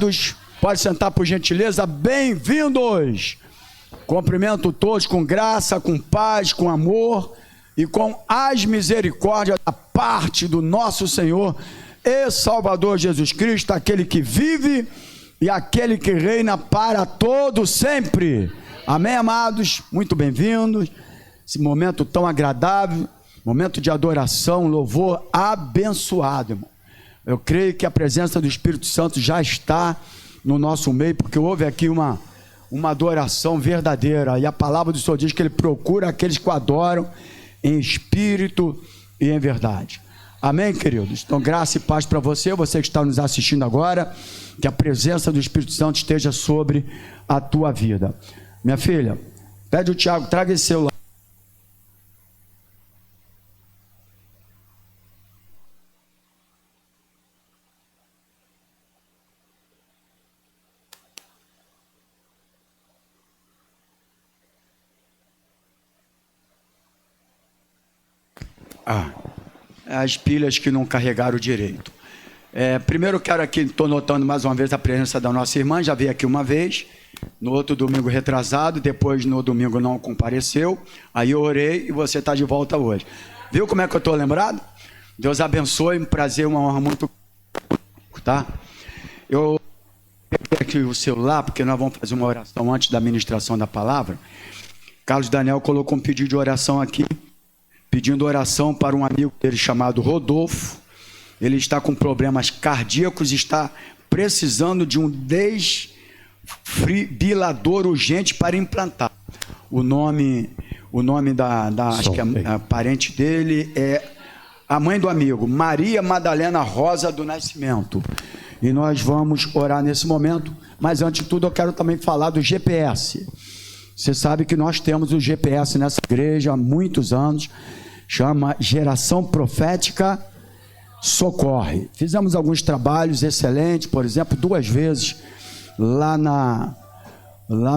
amados, pode sentar por gentileza, bem-vindos. Cumprimento todos com graça, com paz, com amor e com as misericórdias da parte do nosso Senhor e Salvador Jesus Cristo, aquele que vive e aquele que reina para todo sempre. Amém, amados? Muito bem-vindos. Esse momento tão agradável, momento de adoração, louvor abençoado, irmão. Eu creio que a presença do Espírito Santo já está no nosso meio, porque houve aqui uma adoração verdadeira, e a palavra do Senhor diz que Ele procura aqueles que o adoram em espírito e em verdade. Amém, queridos? Então, graça e paz para você que está nos assistindo agora, que a presença do Espírito Santo esteja sobre a tua vida. Minha filha, pede o Tiago, traga esse celular. As pilhas que não carregaram direito. Primeiro eu quero aqui, estou notando mais uma vez a presença da nossa irmã, já veio aqui uma vez, no outro domingo retrasado, depois no domingo não compareceu, aí eu orei e você está de volta hoje. Viu como é que eu estou lembrado? Deus abençoe, um prazer, uma honra muito, tá? Eu peguei aqui o celular, porque nós vamos fazer uma oração antes da ministração da palavra. Carlos Daniel colocou um pedido de oração aqui, pedindo oração para um amigo dele chamado Rodolfo. Ele está com problemas cardíacos e está precisando de um desfibrilador urgente para implantar. O nome da acho que a parente dele é a mãe do amigo, Maria Madalena Rosa do Nascimento. E nós vamos orar nesse momento, mas antes de tudo eu quero também falar do GPS. Você sabe que nós temos o GPS nessa igreja há muitos anos, chama Geração Profética Socorre. Fizemos alguns trabalhos excelentes, por exemplo, 2 vezes lá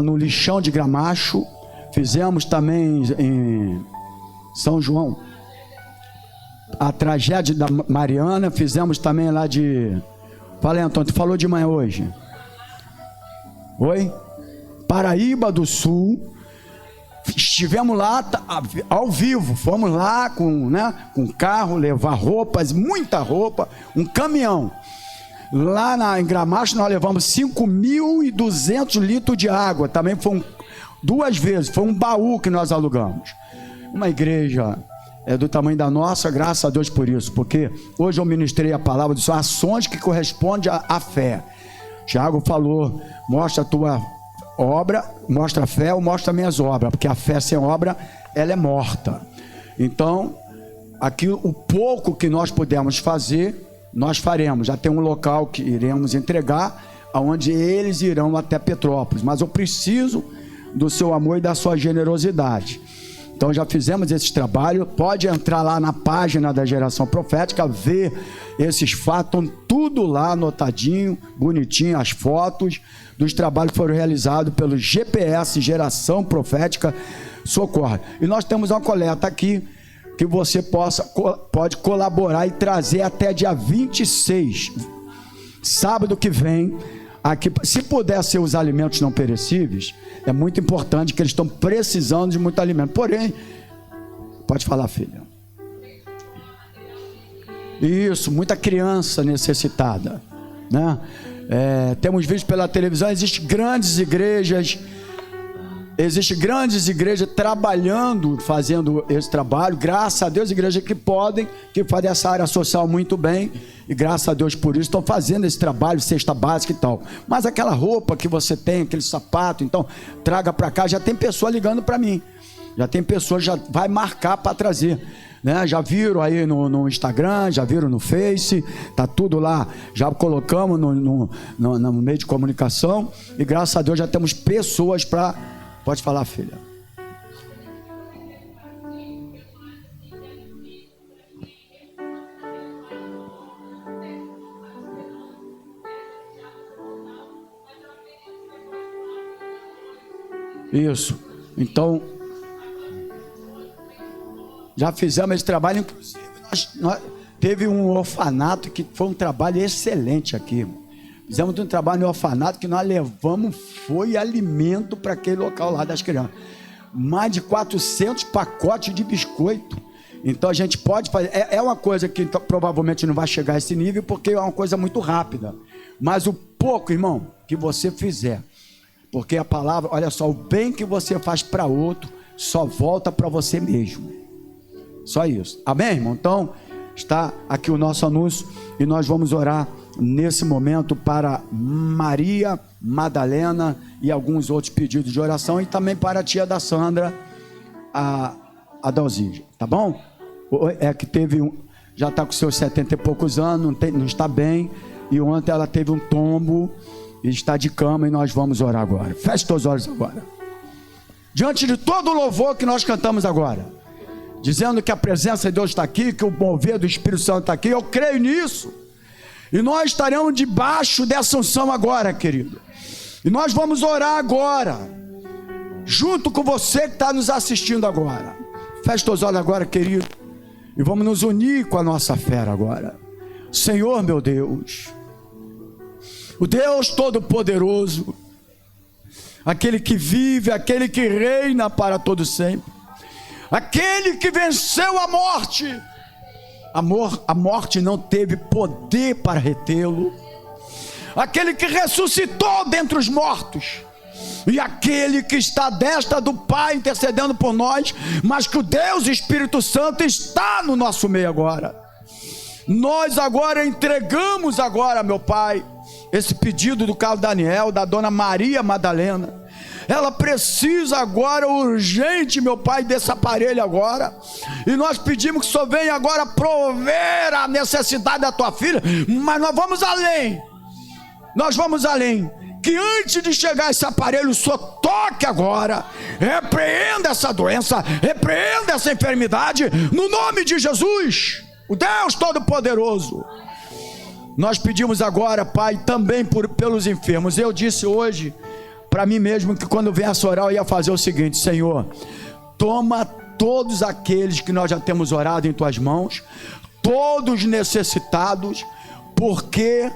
no Lixão de Gramacho, fizemos também em São João, a tragédia da Mariana, fizemos também lá de... Fala aí, Antônio, tu falou de manhã hoje? Oi? Paraíba do Sul. Estivemos lá ao vivo, fomos lá com carro, levar roupas, muita roupa, um caminhão. Lá em Gramacho nós levamos 5.200 litros de água, também foi 2 vezes, foi um baú que nós alugamos. Uma igreja do tamanho da nossa, graças a Deus por isso, porque hoje eu ministrei a palavra de ações que correspondem à fé. Tiago falou, mostra a tua obra, mostra a fé ou mostra minhas obras, porque a fé sem obra, ela é morta. Então, aqui o pouco que nós pudermos fazer, nós faremos. Já tem um local que iremos entregar, onde eles irão até Petrópolis, mas eu preciso do seu amor e da sua generosidade. Então já fizemos esse trabalho, pode entrar lá na página da Geração Profética, ver esses fatos, estão tudo lá anotadinho, bonitinho, as fotos dos trabalhos que foram realizados pelo GPS Geração Profética Socorre. E nós temos uma coleta aqui, que você pode colaborar e trazer até dia 26, sábado que vem, aqui, se puder ser os alimentos não perecíveis, é muito importante, que eles estão precisando de muito alimento. Porém, pode falar, filha. Isso, muita criança necessitada, né? Temos visto pela televisão, existem grandes igrejas trabalhando, fazendo esse trabalho, graças a Deus, igrejas que fazem essa área social muito bem, e graças a Deus por isso, estão fazendo esse trabalho, cesta básica e tal. Mas aquela roupa que você tem, aquele sapato, então, traga para cá. Já tem pessoa ligando para mim, já tem pessoa, já vai marcar para trazer, né? Já viram aí no Instagram, já viram no Face, tá tudo lá, já colocamos no meio de comunicação, e graças a Deus já temos pessoas para... Pode falar, filha. Isso. Então, já fizemos esse trabalho, inclusive nós teve um orfanato que foi um trabalho excelente aqui. Fizemos um trabalho no orfanato que nós levamos, foi alimento para aquele local lá das crianças. Mais de 400 pacotes de biscoito. Então a gente pode fazer, é uma coisa que provavelmente não vai chegar a esse nível, porque é uma coisa muito rápida. Mas o pouco, irmão, que você fizer, porque a palavra, olha só, o bem que você faz para outro, só volta para você mesmo. Só isso. Amém, irmão? Então, está aqui o nosso anúncio e nós vamos orar nesse momento para Maria Madalena e alguns outros pedidos de oração, e também para a tia da Sandra, a Dalzígia, tá bom? É que teve já está com seus 70 e poucos anos, não está bem, e ontem ela teve um tombo e está de cama, e nós vamos orar agora. Feche teus olhos agora. Diante de todo o louvor que nós cantamos agora, dizendo que a presença de Deus está aqui, que o mover do Espírito Santo está aqui, eu creio nisso. E nós estaremos debaixo dessa unção agora, querido. E nós vamos orar agora, junto com você que está nos assistindo agora. Feche teus olhos agora, querido, e vamos nos unir com a nossa fé agora. Senhor, meu Deus, o Deus Todo-Poderoso, aquele que vive, aquele que reina para todo sempre, aquele que venceu a morte. A morte não teve poder para retê-lo. Aquele que ressuscitou dentre os mortos, e aquele que está à destra do Pai intercedendo por nós, mas que o Deus Espírito Santo está no nosso meio agora. Nós agora entregamos agora, meu Pai, esse pedido do Carlos Daniel, da dona Maria Madalena. Ela precisa agora, urgente, meu Pai, desse aparelho agora. E nós pedimos que o Senhor venha agora prover a necessidade da tua filha. Mas nós vamos além. Nós vamos além. Que antes de chegar esse aparelho, o Senhor toque agora. Repreenda essa doença. Repreenda essa enfermidade. No nome de Jesus, o Deus Todo-Poderoso. Nós pedimos agora, Pai, também pelos enfermos. Eu disse hoje para mim mesmo que quando viesse orar eu ia fazer o seguinte: Senhor, toma todos aqueles que nós já temos orado em tuas mãos, todos necessitados, porque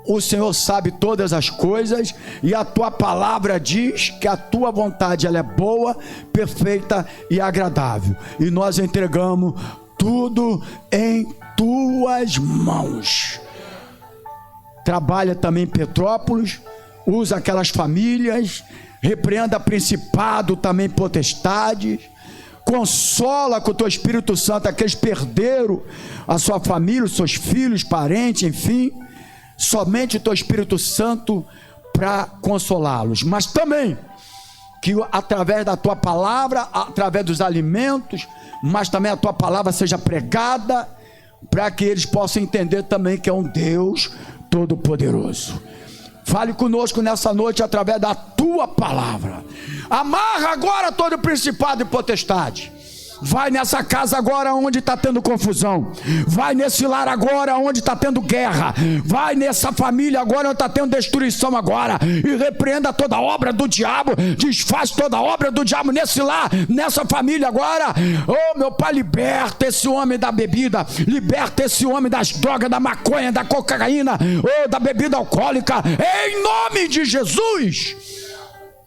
o Senhor sabe todas as coisas, e a tua palavra diz que a tua vontade ela é boa, perfeita e agradável, e nós entregamos tudo em tuas mãos. Trabalha também em Petrópolis, usa aquelas famílias, repreenda principado, também potestades, consola com o teu Espírito Santo aqueles que perderam a sua família, os seus filhos, parentes, enfim, somente o teu Espírito Santo para consolá-los, mas também que através da tua palavra, através dos alimentos, mas também a tua palavra seja pregada, para que eles possam entender também que é um Deus Todo-Poderoso. Fale conosco nessa noite através da tua palavra. Amarra agora todo principado e potestade. Vai nessa casa agora onde está tendo confusão. Vai nesse lar agora onde está tendo guerra. Vai nessa família agora onde está tendo destruição agora. E repreenda toda obra do diabo. Desfaz toda obra do diabo nesse lar, nessa família agora. Oh, meu Pai, liberta esse homem da bebida. Liberta esse homem das drogas, da maconha, da cocaína, oh, da bebida alcoólica. Em nome de Jesus.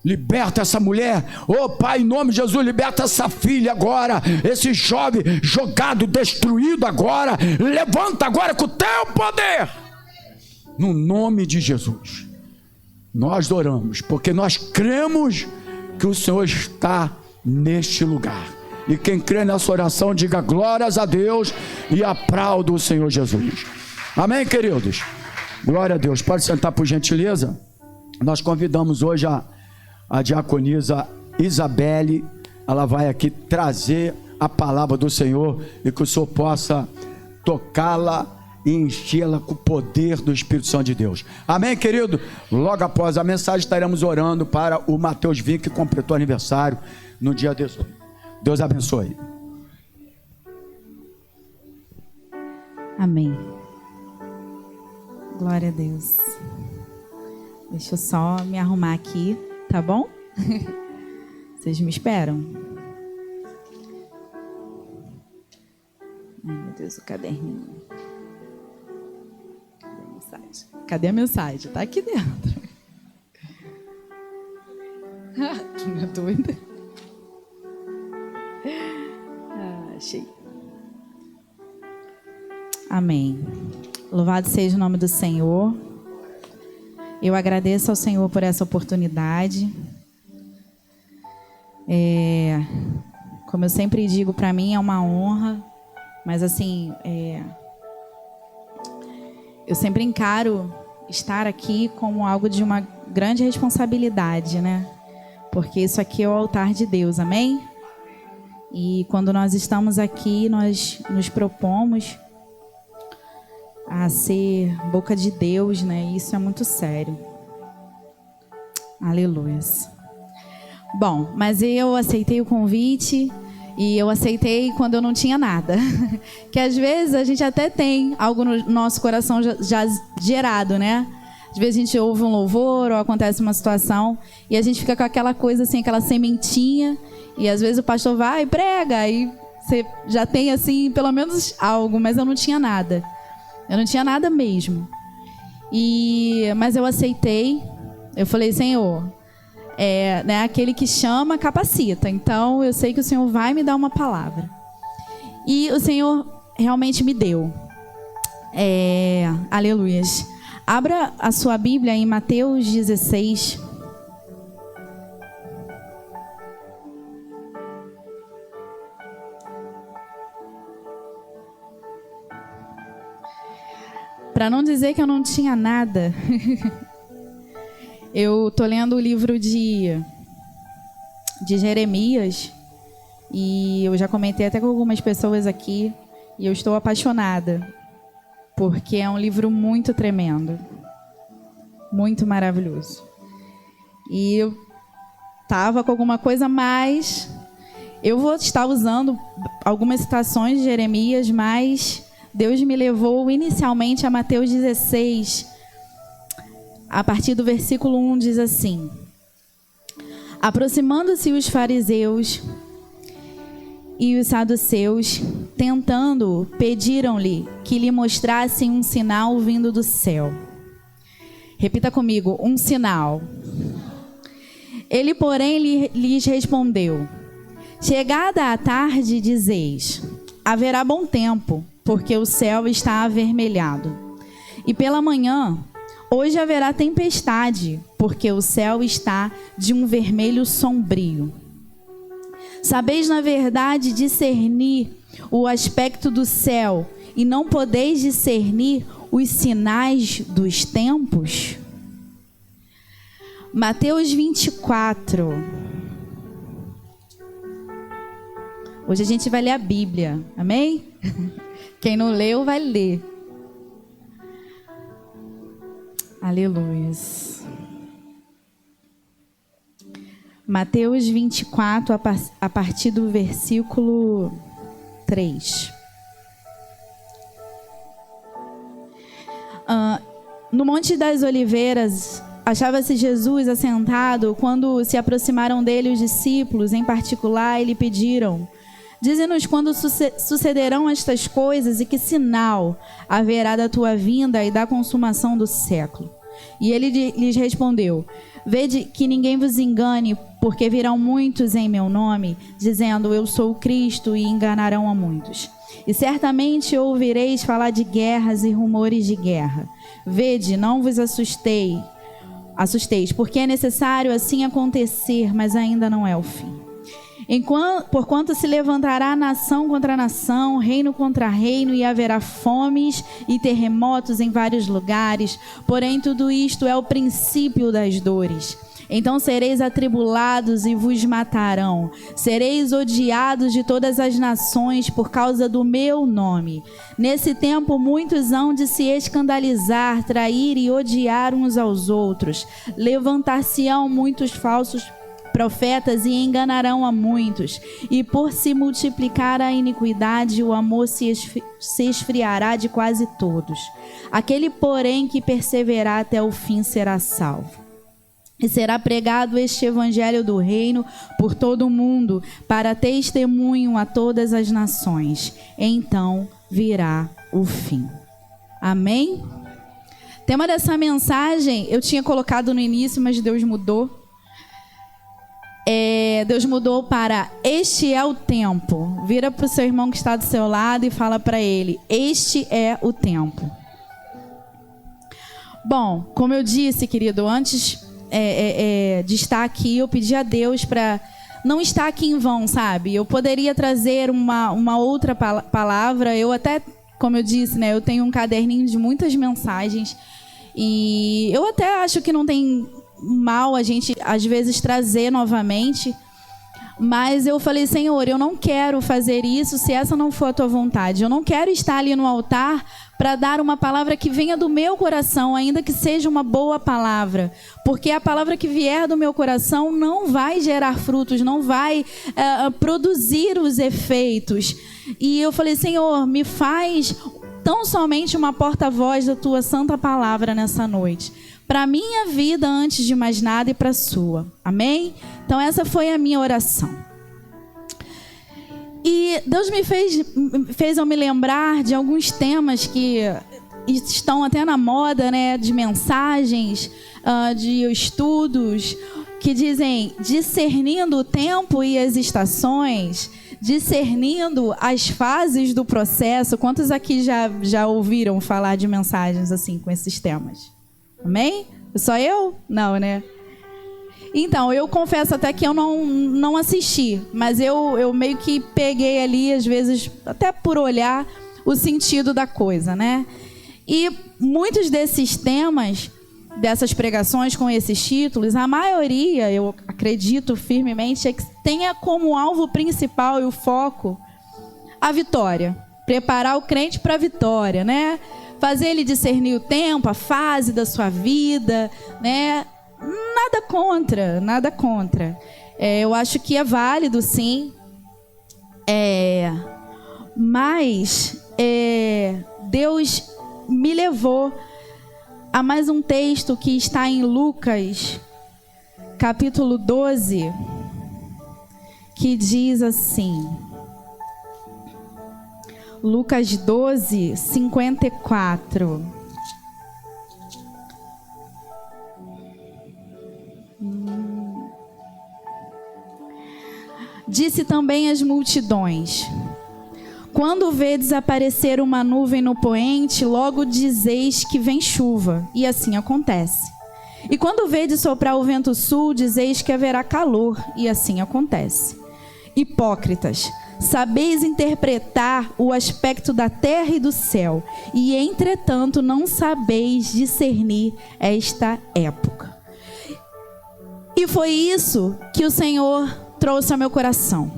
Liberta essa mulher, oh Pai, em nome de Jesus, liberta essa filha agora, esse jovem jogado, destruído agora, levanta agora com o teu poder, no nome de Jesus. Nós oramos, porque nós cremos que o Senhor está neste lugar, e quem crê nessa oração, diga glórias a Deus e aplauda o Senhor Jesus. Amém, queridos? Glória a Deus. Pode sentar por gentileza. Nós convidamos hoje a diaconisa Isabelle, ela vai aqui trazer a palavra do Senhor, e que o Senhor possa tocá-la e enchê-la com o poder do Espírito Santo de Deus. Amém, querido? Logo após a mensagem estaremos orando para o Mateus Vinck, que completou aniversário no dia 18. Deus abençoe. Amém. Glória a Deus. Deixa eu só me arrumar aqui. Tá bom? Vocês me esperam? Ai, meu Deus, o caderninho. Cadê a mensagem? Cadê a mensagem? Tá aqui dentro. Não é doida? Achei. Amém. Louvado seja o nome do Senhor. Eu agradeço ao Senhor por essa oportunidade. Como eu sempre digo, para mim é uma honra, mas assim, eu sempre encaro estar aqui como algo de uma grande responsabilidade, né? Porque isso aqui é o altar de Deus, amém? E quando nós estamos aqui, nós nos propomos a ser boca de Deus, né? E isso é muito sério. Aleluia. Bom, mas eu aceitei o convite e eu aceitei quando eu não tinha nada. Que às vezes a gente até tem algo no nosso coração já gerado, né? Às vezes a gente ouve um louvor ou acontece uma situação e a gente fica com aquela coisa assim, aquela sementinha, e às vezes o pastor vai e prega e você já tem assim pelo menos algo, mas eu não tinha nada. Eu não tinha nada mesmo. Mas eu aceitei. Eu falei, Senhor, né, aquele que chama, capacita. Então, eu sei que o Senhor vai me dar uma palavra. E o Senhor realmente me deu. Aleluias. Abra a sua Bíblia em Mateus 16. Para não dizer que eu não tinha nada, eu tô lendo o livro de Jeremias e eu já comentei até com algumas pessoas aqui e eu estou apaixonada, porque é um livro muito tremendo, muito maravilhoso. E eu estava com alguma coisa, mas eu vou estar usando algumas citações de Jeremias, mas Deus me levou inicialmente a Mateus 16, a partir do versículo 1, diz assim: aproximando-se os fariseus e os saduceus, tentando, pediram-lhe que lhe mostrassem um sinal vindo do céu. Repita comigo, um sinal. Ele, porém, lhes respondeu: chegada a tarde, dizeis, haverá bom tempo, porque o céu está avermelhado. E pela manhã, hoje haverá tempestade, porque o céu está de um vermelho sombrio. Sabeis, na verdade, discernir o aspecto do céu, e não podeis discernir os sinais dos tempos? Mateus 24. Hoje a gente vai ler a Bíblia, amém? Quem não leu, vai ler. Aleluia. Mateus 24, a partir do versículo 3. No Monte das Oliveiras, achava-se Jesus assentado quando se aproximaram dele os discípulos, em particular, e lhe pediram: dize-nos quando sucederão estas coisas e que sinal haverá da tua vinda e da consumação do século. E ele lhes respondeu: vede que ninguém vos engane, porque virão muitos em meu nome, dizendo eu sou o Cristo, e enganarão a muitos. E certamente ouvireis falar de guerras e rumores de guerra. Vede, não vos assusteis, porque é necessário assim acontecer, mas ainda não é o fim. Porquanto se levantará nação contra nação, reino contra reino, e haverá fomes e terremotos em vários lugares. Porém, tudo isto é o princípio das dores. Então sereis atribulados e vos matarão. Sereis odiados de todas as nações por causa do meu nome. Nesse tempo muitos hão de se escandalizar, trair e odiar uns aos outros. Levantar-se-ão muitos falsos profetas e enganarão a muitos. E por se multiplicar a iniquidade, o amor se esfriará de quase todos. Aquele, porém, que perseverar até o fim será salvo. E será pregado este evangelho do reino por todo o mundo, para testemunho a todas as nações. Então virá o fim. Amém? tema dessa mensagem eu tinha colocado no início, mas Deus mudou. Deus mudou para este é o tempo. Vira para o seu irmão que está do seu lado e fala para ele: este é o tempo. Bom, como eu disse, querido, antes de estar aqui, eu pedi a Deus para não estar aqui em vão, sabe? Eu poderia trazer uma outra palavra. Eu até, como eu disse, né, eu tenho um caderninho de muitas mensagens. E eu até acho que não tem mal a gente, às vezes, trazer novamente. Mas eu falei: Senhor, eu não quero fazer isso se essa não for a tua vontade. Eu não quero estar ali no altar para dar uma palavra que venha do meu coração, ainda que seja uma boa palavra. Porque a palavra que vier do meu coração não vai gerar frutos, não vai produzir os efeitos. E eu falei: Senhor, me faz tão somente uma porta-voz da tua santa palavra nessa noite. Para a minha vida, antes de mais nada, e para a sua. Amém? Então, essa foi a minha oração. E Deus me fez eu me lembrar de alguns temas que estão até na moda, né? De mensagens, de estudos, que dizem discernindo o tempo e as estações, discernindo as fases do processo. Quantos aqui já ouviram falar de mensagens assim, com esses temas? Amém? Só eu? Não, né? Então, eu confesso até que eu não assisti, mas eu meio que peguei ali, às vezes, até por olhar, o sentido da coisa, né? E muitos desses temas, dessas pregações com esses títulos, a maioria, eu acredito firmemente, é que tenha como alvo principal e o foco a vitória. Preparar o crente para a vitória, né? Fazer ele discernir o tempo, a fase da sua vida, né? Nada contra, nada contra. Eu acho que é válido, sim. Mas Deus me levou a mais um texto que está em Lucas, capítulo 12, que diz assim... Lucas 12, 54. Disse também às multidões: quando vedes aparecer uma nuvem no poente, logo dizeis que vem chuva, e assim acontece. E quando vedes soprar o vento sul, dizeis que haverá calor, e assim acontece. Hipócritas, sabeis interpretar o aspecto da terra e do céu, e entretanto não sabeis discernir esta época. E foi isso que o Senhor trouxe ao meu coração.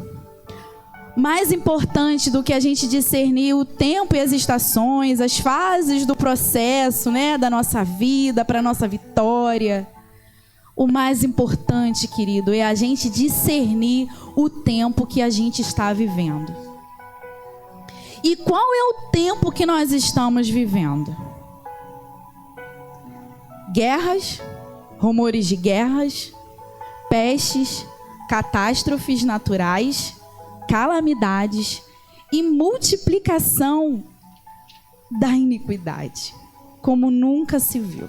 Mais importante do que a gente discernir o tempo e as estações, as fases do processo, né, da nossa vida, para a nossa vitória. O mais importante, querido, é a gente discernir o tempo que a gente está vivendo. E qual é o tempo que nós estamos vivendo? Guerras, rumores de guerras, pestes, catástrofes naturais, calamidades e multiplicação da iniquidade, como nunca se viu.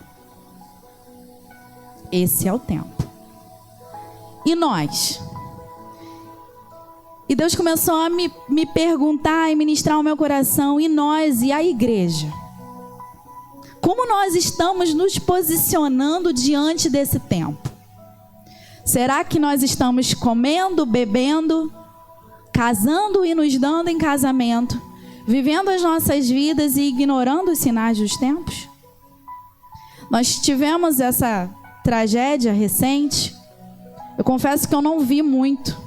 Esse é o tempo. E nós? E Deus começou a me perguntar e ministrar ao meu coração: e nós, e a igreja? Como nós estamos nos posicionando diante desse tempo? Será que nós estamos comendo, bebendo, casando e nos dando em casamento, vivendo as nossas vidas e ignorando os sinais dos tempos? Nós tivemos essa tragédia recente. Eu confesso que eu não vi muito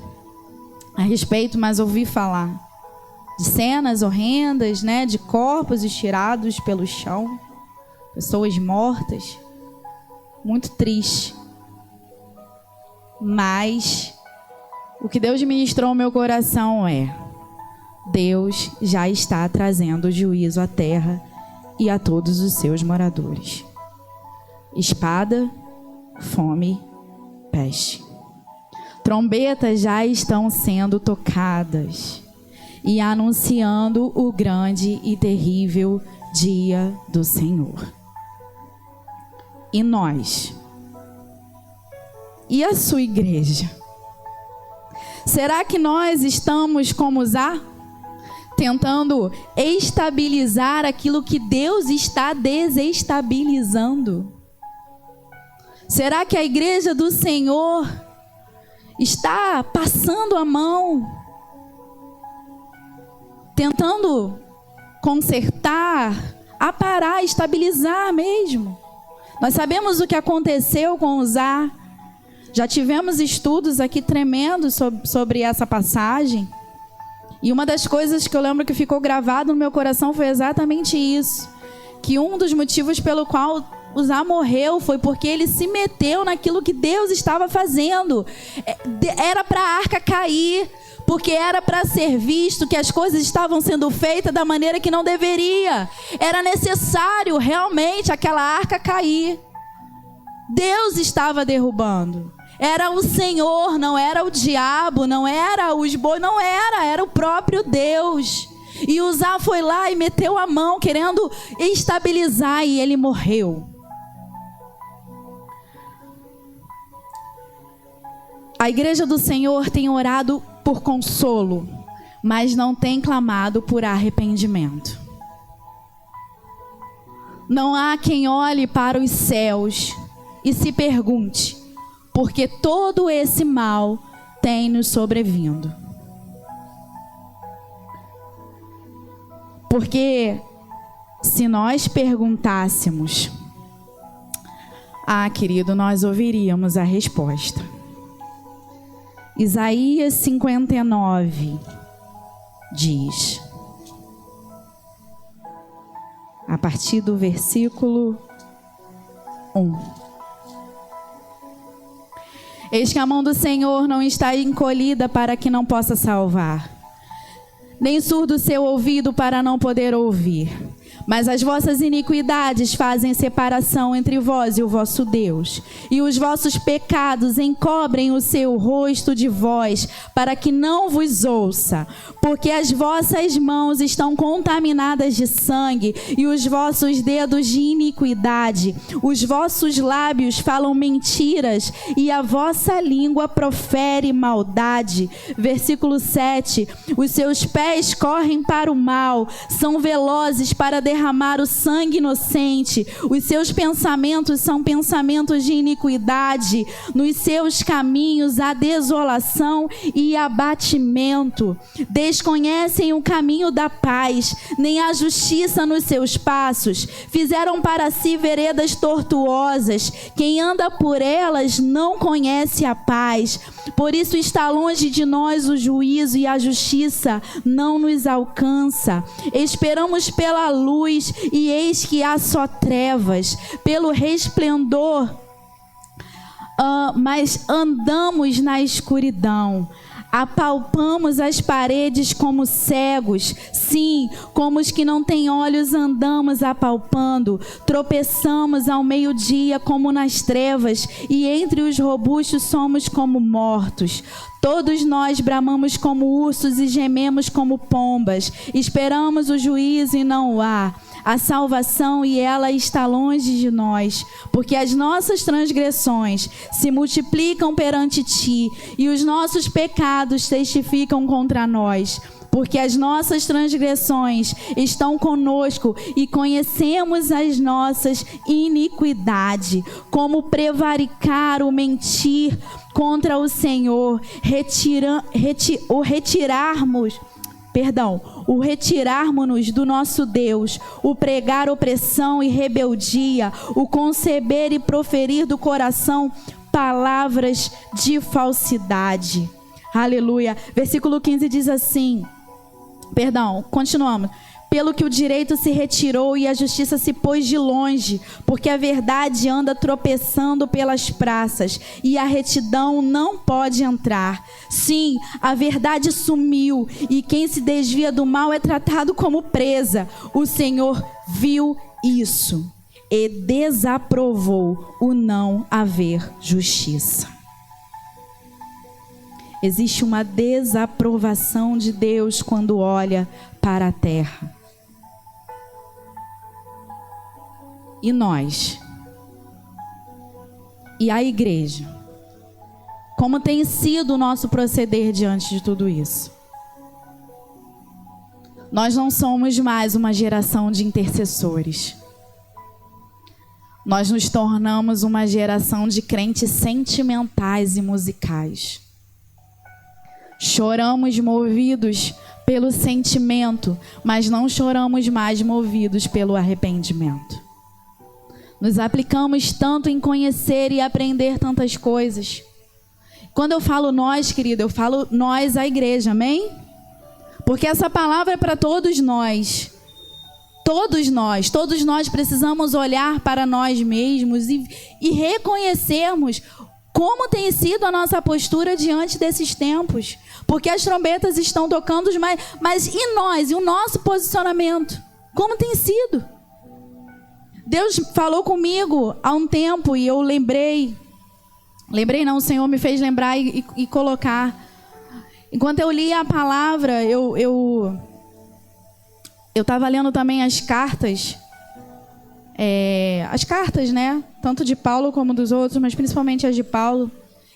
a respeito, mas ouvi falar de cenas horrendas, né, de corpos estirados pelo chão, pessoas mortas. Muito triste. Mas o que Deus ministrou ao meu coração é: Deus já está trazendo juízo à terra e a todos os seus moradores. Espada, fome, peste. Trombetas já estão sendo tocadas e anunciando o grande e terrível dia do Senhor. E nós? E a sua igreja? Será que nós estamos como Uzá, tentando estabilizar aquilo que Deus está desestabilizando? Será que a igreja do Senhor está passando a mão, tentando consertar, aparar, estabilizar mesmo? Nós sabemos o que aconteceu com Uzá. Já tivemos estudos aqui tremendos sobre essa passagem. E uma das coisas que eu lembro que ficou gravado no meu coração foi exatamente isso. Que um dos motivos pelo qual Uzá morreu foi porque ele se meteu naquilo que Deus estava fazendo. Era para a arca cair, porque era para ser visto que as coisas estavam sendo feitas da maneira que não deveria. Era necessário realmente aquela arca cair. Deus estava derrubando. Era o Senhor, não era o diabo, não era os bois, não era o próprio Deus. E Uzá foi lá e meteu a mão querendo estabilizar e ele morreu. A igreja do Senhor tem orado por consolo, mas não tem clamado por arrependimento. Não há quem olhe para os céus e se pergunte: por que todo esse mal tem nos sobrevindo? Porque se nós perguntássemos, querido, nós ouviríamos a resposta. Isaías 59 diz, a partir do versículo 1: Eis que a mão do Senhor não está encolhida para que não possa salvar, nem surdo o seu ouvido para não poder ouvir. Mas as vossas iniquidades fazem separação entre vós e o vosso Deus, e os vossos pecados encobrem o seu rosto de vós, para que não vos ouça. Porque as vossas mãos estão contaminadas de sangue, e os vossos dedos de iniquidade. Os vossos lábios falam mentiras, e a vossa língua profere maldade. Versículo 7. Os seus pés correm para o mal, são velozes para derramar o sangue inocente. Os seus pensamentos são pensamentos de iniquidade. Nos seus caminhos há desolação e abatimento. Desconhecem o caminho da paz, nem a justiça nos seus passos. Fizeram para si veredas tortuosas. Quem anda por elas não conhece a paz. Por isso está longe de nós o juízo, e a justiça não nos alcança. Esperamos pela luz, e eis que há só trevas, pelo resplendor, mas andamos na escuridão. Apalpamos as paredes como cegos, sim, como os que não têm olhos andamos apalpando. Tropeçamos ao meio-dia como nas trevas, e entre os robustos somos como mortos. Todos nós bramamos como ursos e gememos como pombas. Esperamos o juízo e não o há. A salvação, e ela está longe de nós, porque as nossas transgressões se multiplicam perante ti, e os nossos pecados testificam contra nós. Porque as nossas transgressões estão conosco, e conhecemos as nossas iniquidades. Como prevaricar ou mentir contra o Senhor, o retirarmos-nos do nosso Deus, o pregar opressão e rebeldia, o conceber e proferir do coração palavras de falsidade. Aleluia. Versículo 15 diz assim, continuamos. Pelo que o direito se retirou e a justiça se pôs de longe, porque a verdade anda tropeçando pelas praças, e a retidão não pode entrar. Sim, a verdade sumiu, e quem se desvia do mal é tratado como presa. O Senhor viu isso e desaprovou o não haver justiça. Existe uma desaprovação de Deus quando olha para a terra. E nós? e a igreja. Como tem sido o nosso proceder diante de tudo isso? Nós não somos mais uma geração de intercessores. Nós nos tornamos uma geração de crentes sentimentais e musicais. Choramos movidos pelo sentimento, mas não choramos mais movidos pelo arrependimento. Nos aplicamos tanto em conhecer e aprender tantas coisas. Quando eu falo nós, querido, eu falo nós, a igreja, amém? Porque essa palavra é para todos nós. Todos nós precisamos olhar para nós mesmos e reconhecermos como tem sido a nossa postura diante desses tempos. Porque as trombetas estão tocando, mas e nós? E o nosso posicionamento? Como tem sido? Deus falou comigo há um tempo e eu lembrei não, o Senhor me fez lembrar e colocar. Enquanto eu lia a palavra, eu estava lendo também as cartas, né? Tanto de Paulo como dos outros, mas principalmente as de Paulo.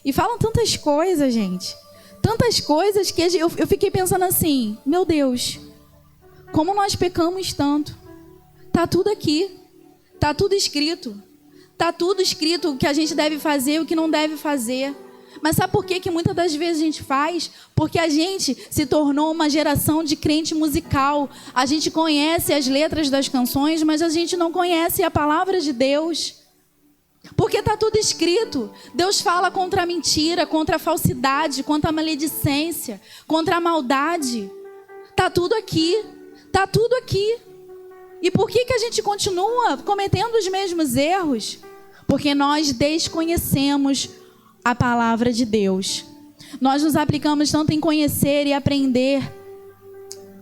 E falam tantas coisas, gente. Tantas coisas que eu fiquei pensando assim, meu Deus, como nós pecamos tanto. Tá tudo aqui. Tá tudo escrito. Tá tudo escrito o que a gente deve fazer e o que não deve fazer. Mas sabe por que muitas das vezes a gente faz? Porque a gente se tornou uma geração de crente musical. A gente conhece as letras das canções, mas a gente não conhece a palavra de Deus. Porque está tudo escrito. Deus fala contra a mentira, contra a falsidade, contra a maledicência, contra a maldade. Está tudo aqui. Está tudo aqui. E por que a gente continua cometendo os mesmos erros? Porque nós desconhecemos a palavra de Deus. Nós nos aplicamos tanto em conhecer e aprender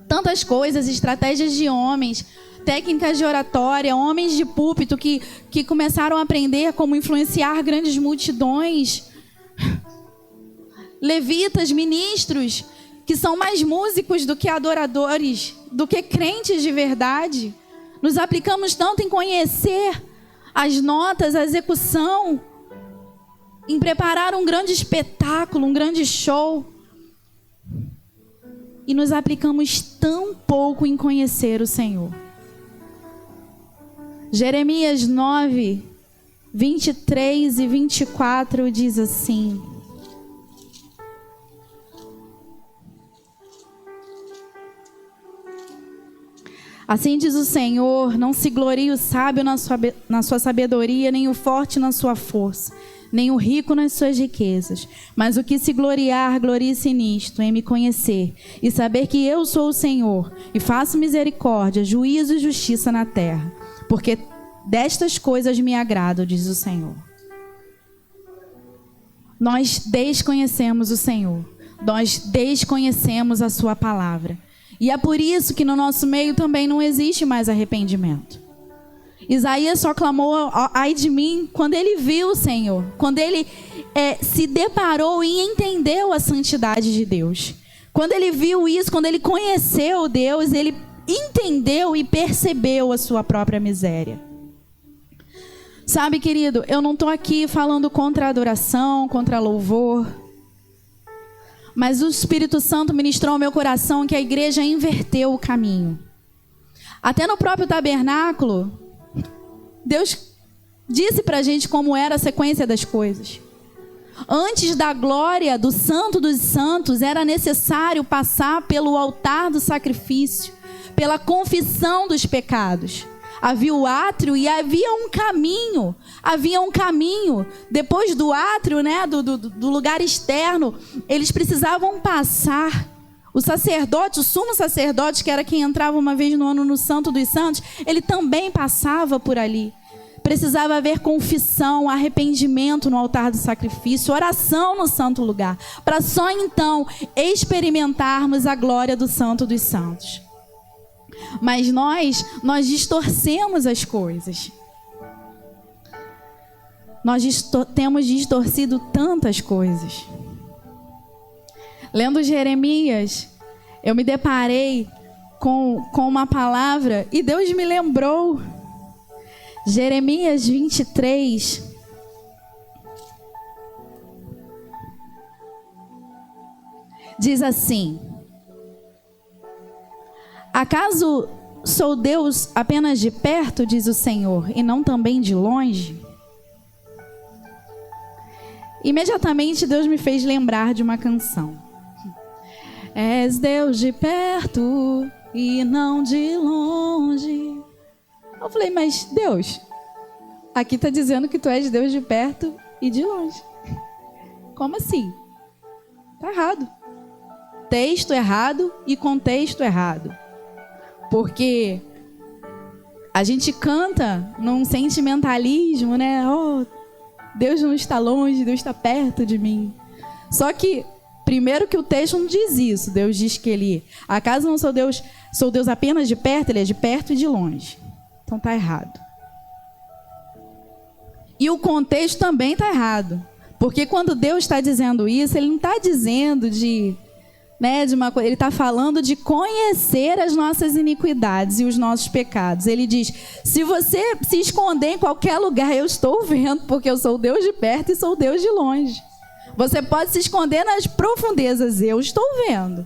tantas coisas, estratégias de homens, técnicas de oratória, homens de púlpito que começaram a aprender como influenciar grandes multidões. Levitas, ministros, que são mais músicos do que adoradores, do que crentes de verdade. Nos aplicamos tanto em conhecer as notas, a execução, em preparar um grande espetáculo, um grande show. E nos aplicamos tão pouco em conhecer o Senhor. Jeremias 9, 23 e 24 diz assim: assim diz o Senhor, não se glorie o sábio na sua sabedoria, nem o forte na sua força, nem o rico nas suas riquezas. Mas o que se gloriar, glorie-se nisto, em me conhecer, e saber que eu sou o Senhor, e faço misericórdia, juízo e justiça na terra. Porque destas coisas me agrado, diz o Senhor. Nós desconhecemos o Senhor. Nós desconhecemos a sua palavra. E é por isso que no nosso meio também não existe mais arrependimento. Isaías só clamou, ai de mim, quando ele viu o Senhor. Quando ele se deparou e entendeu a santidade de Deus. Quando ele viu isso, quando ele conheceu Deus, ele entendeu e percebeu a sua própria miséria. Sabe, querido, eu não estou aqui falando contra a adoração, contra louvor. Mas o Espírito Santo ministrou ao meu coração que a igreja inverteu o caminho. Até no próprio tabernáculo, Deus disse para a gente como era a sequência das coisas. Antes da glória do Santo dos Santos, era necessário passar pelo altar do sacrifício, pela confissão dos pecados. Havia o átrio e havia um caminho. Depois do átrio, né, do lugar externo, eles precisavam passar. O sacerdote, o sumo sacerdote, que era quem entrava uma vez no ano no Santo dos Santos, ele também passava por ali. Precisava haver confissão, arrependimento no altar do sacrifício, oração no santo lugar, para só então experimentarmos a glória do Santo dos Santos. Mas nós distorcemos as coisas. Nós temos distorcido tantas coisas. Lendo Jeremias, eu me deparei com uma palavra e Deus me lembrou. Jeremias 23, Diz assim: acaso sou Deus apenas de perto, diz o Senhor, e não também de longe? Imediatamente Deus me fez lembrar de uma canção. És Deus de perto e não de longe. Eu falei, mas Deus, aqui está dizendo que tu és Deus de perto e de longe. Como assim? Está errado. Texto errado e contexto errado. Porque a gente canta num sentimentalismo, né? Oh, Deus não está longe, Deus está perto de mim. Só que, primeiro que o texto não diz isso. Deus diz que ele, acaso não sou Deus apenas de perto? Ele é de perto e de longe. Então está errado. E o contexto também está errado. Porque quando Deus está dizendo isso, ele não está dizendo de uma coisa, ele está falando de conhecer as nossas iniquidades e os nossos pecados. Ele diz, se você se esconder em qualquer lugar, eu estou vendo, porque eu sou Deus de perto e sou Deus de longe. Você pode se esconder nas profundezas, eu estou vendo.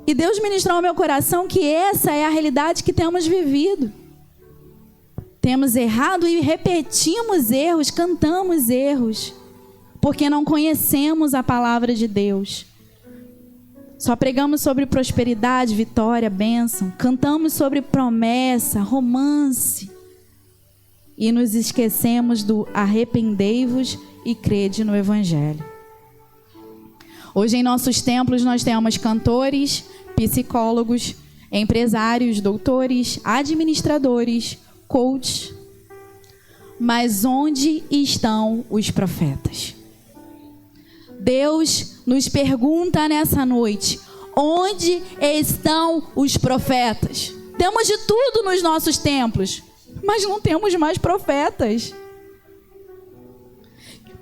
E Deus ministrou ao meu coração que essa é a realidade que temos vivido. Temos errado e repetimos erros, cantamos erros, porque não conhecemos a palavra de Deus. Só pregamos sobre prosperidade, vitória, bênção. Cantamos sobre promessa, romance. E nos esquecemos do arrependei-vos e crede no Evangelho. Hoje em nossos templos nós temos cantores, psicólogos, empresários, doutores, administradores, coaches. Mas onde estão os profetas? Deus nos pergunta nessa noite, onde estão os profetas? Temos de tudo nos nossos templos, mas não temos mais profetas.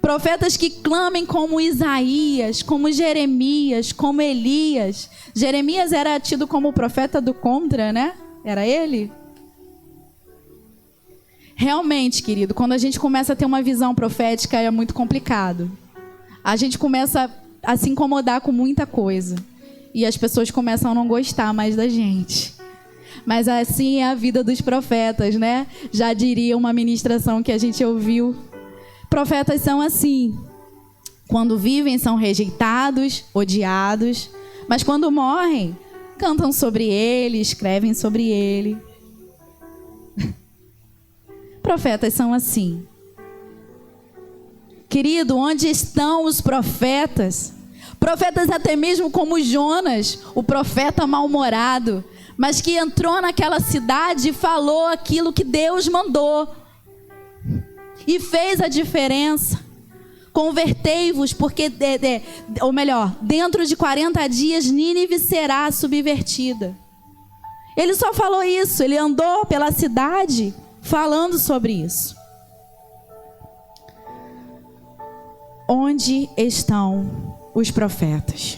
Profetas que clamem como Isaías, como Jeremias, como Elias. Jeremias era tido como o profeta do contra, né? Era ele? Realmente, querido, quando a gente começa a ter uma visão profética, é muito complicado. A gente começa a se incomodar com muita coisa. E as pessoas começam a não gostar mais da gente. Mas assim é a vida dos profetas, né? Já diria uma ministração que a gente ouviu. Profetas são assim. Quando vivem, são rejeitados, odiados. Mas quando morrem, cantam sobre ele, escrevem sobre ele. Profetas são assim. Querido, onde estão os profetas? Profetas até mesmo como Jonas, o profeta mal-humorado, mas que entrou naquela cidade e falou aquilo que Deus mandou. E fez a diferença. Convertei-vos, porque, ou melhor, dentro de 40 dias Nínive será subvertida. Ele só falou isso, ele andou pela cidade falando sobre isso. Onde estão os profetas?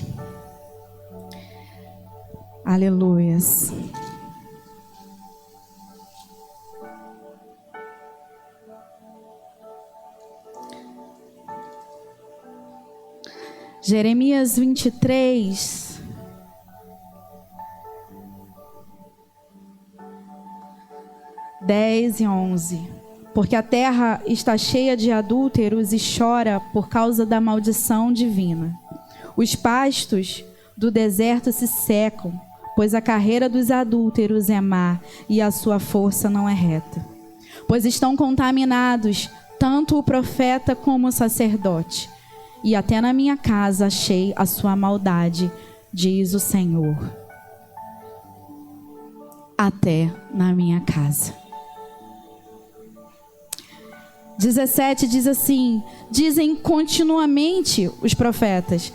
Aleluias. Jeremias 23. (10 e 11). Porque a terra está cheia de adúlteros e chora por causa da maldição divina. Os pastos do deserto se secam, pois a carreira dos adúlteros é má e a sua força não é reta. Pois estão contaminados tanto o profeta como o sacerdote. E até na minha casa achei a sua maldade, diz o Senhor. Até na minha casa. 17 diz assim: dizem continuamente os profetas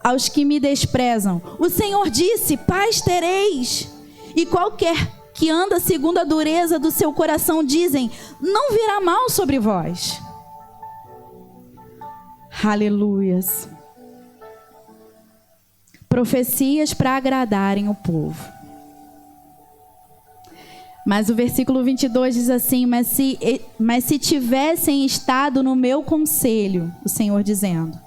aos que me desprezam: o Senhor disse, paz tereis. E qualquer que anda segundo a dureza do seu coração dizem, não virá mal sobre vós. Aleluias. Profecias para agradarem o povo. Mas o versículo 22 diz assim: mas se tivessem estado no meu conselho, o Senhor dizendo,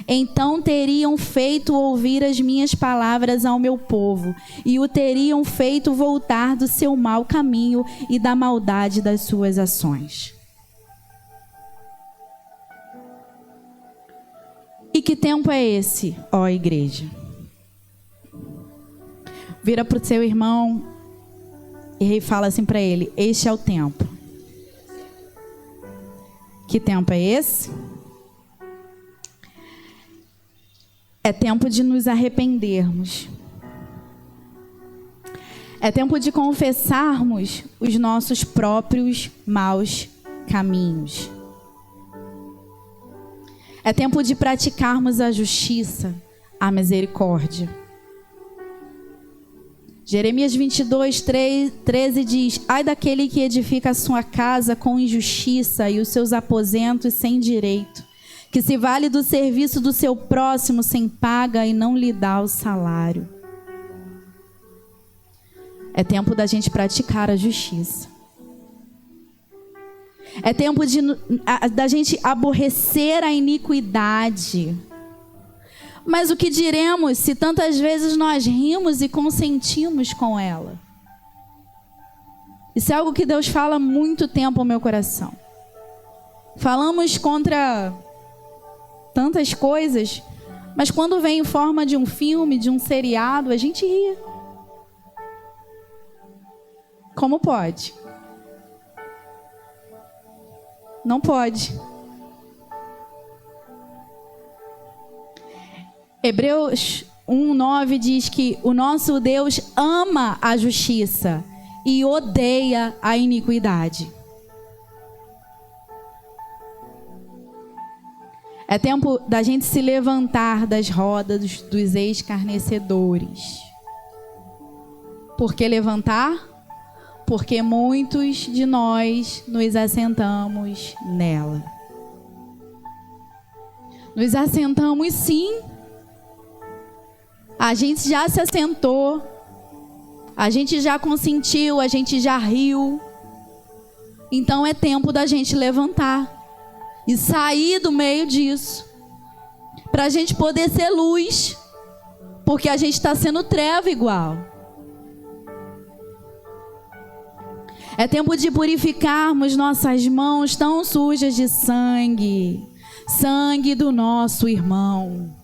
então teriam feito ouvir as minhas palavras ao meu povo, e o teriam feito voltar do seu mau caminho e da maldade das suas ações. E que tempo é esse, ó igreja? Vira para o seu irmão e fala assim para ele: este é o tempo. Que tempo é esse? É tempo de nos arrependermos. É tempo de confessarmos os nossos próprios maus caminhos. É tempo de praticarmos a justiça, a misericórdia. Jeremias 22, 13 diz: ai daquele que edifica a sua casa com injustiça e os seus aposentos sem direito, que se vale do serviço do seu próximo sem paga e não lhe dá o salário. É tempo da gente praticar a justiça. É tempo da gente aborrecer a iniquidade. Mas o que diremos se tantas vezes nós rimos e consentimos com ela? Isso é algo que Deus fala há muito tempo ao meu coração. Falamos contra tantas coisas, mas quando vem em forma de um filme, de um seriado, a gente ri. Como pode? Não pode. Hebreus 1:9 diz que o nosso Deus ama a justiça e odeia a iniquidade. É tempo da gente se levantar das rodas dos escarnecedores. Por que levantar? Porque muitos de nós nos assentamos nela. Nos assentamos sim. A gente já se assentou, a gente já consentiu, a gente já riu. Então é tempo da gente levantar e sair do meio disso, para a gente poder ser luz, porque a gente está sendo treva igual. É tempo de purificarmos nossas mãos tão sujas de sangue, sangue do nosso irmão.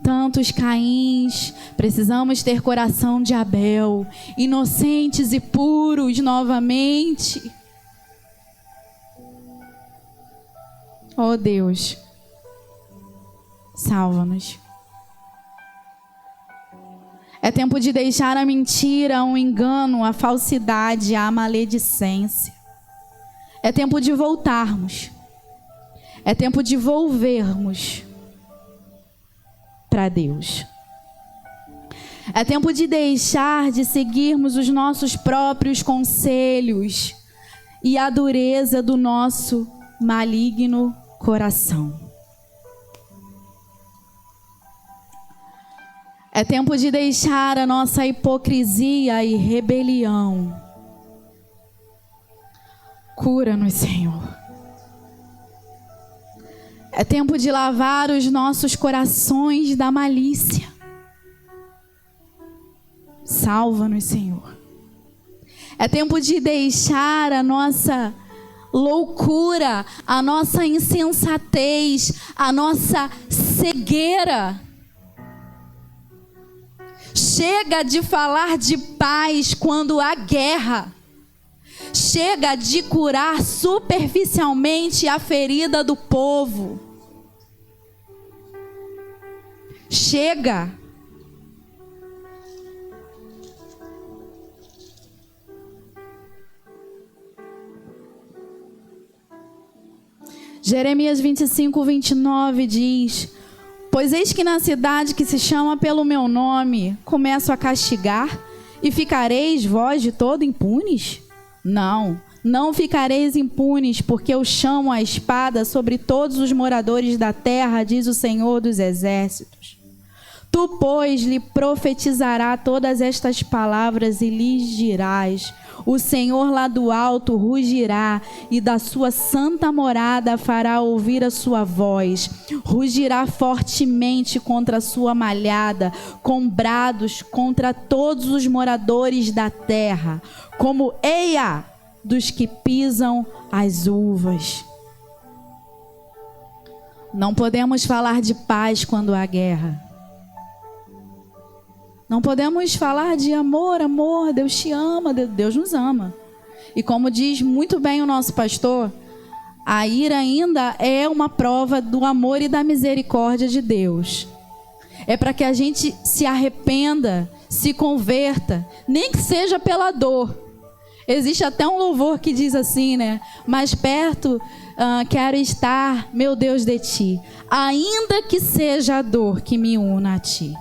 Tantos Caíns, precisamos ter coração de Abel, inocentes e puros novamente. Oh Deus, salva-nos. É tempo de deixar a mentira, o engano, a falsidade, a maledicência. É tempo de voltarmos. É tempo de volvermos para Deus. É tempo de deixar de seguirmos os nossos próprios conselhos e a dureza do nosso maligno coração. É tempo de deixar a nossa hipocrisia e rebelião. Cura-nos, Senhor. É tempo de lavar os nossos corações da malícia. Salva-nos, Senhor. É tempo de deixar a nossa loucura, a nossa insensatez, a nossa cegueira. Chega de falar de paz quando há guerra. Chega de curar superficialmente a ferida do povo. Chega. Jeremias 25:29 diz: pois eis que na cidade que se chama pelo meu nome, começo a castigar, e ficareis vós de todo impunes? Não, não ficareis impunes, porque eu chamo a espada sobre todos os moradores da terra, diz o Senhor dos Exércitos. Tu, pois, lhe profetizarás todas estas palavras e lhes dirás: O Senhor lá do alto rugirá e da sua santa morada fará ouvir a sua voz. Rugirá fortemente contra a sua malhada, com brados contra todos os moradores da terra, como eia dos que pisam as uvas. Não podemos falar de paz quando há guerra. Não podemos falar de amor, amor, Deus te ama, Deus nos ama. E como diz muito bem o nosso pastor, a ira ainda é uma prova do amor e da misericórdia de Deus. É para que a gente se arrependa, se converta, nem que seja pela dor. Existe até um louvor que diz assim, né? Mais perto quero estar, meu Deus, de ti, ainda que seja a dor que me una a ti.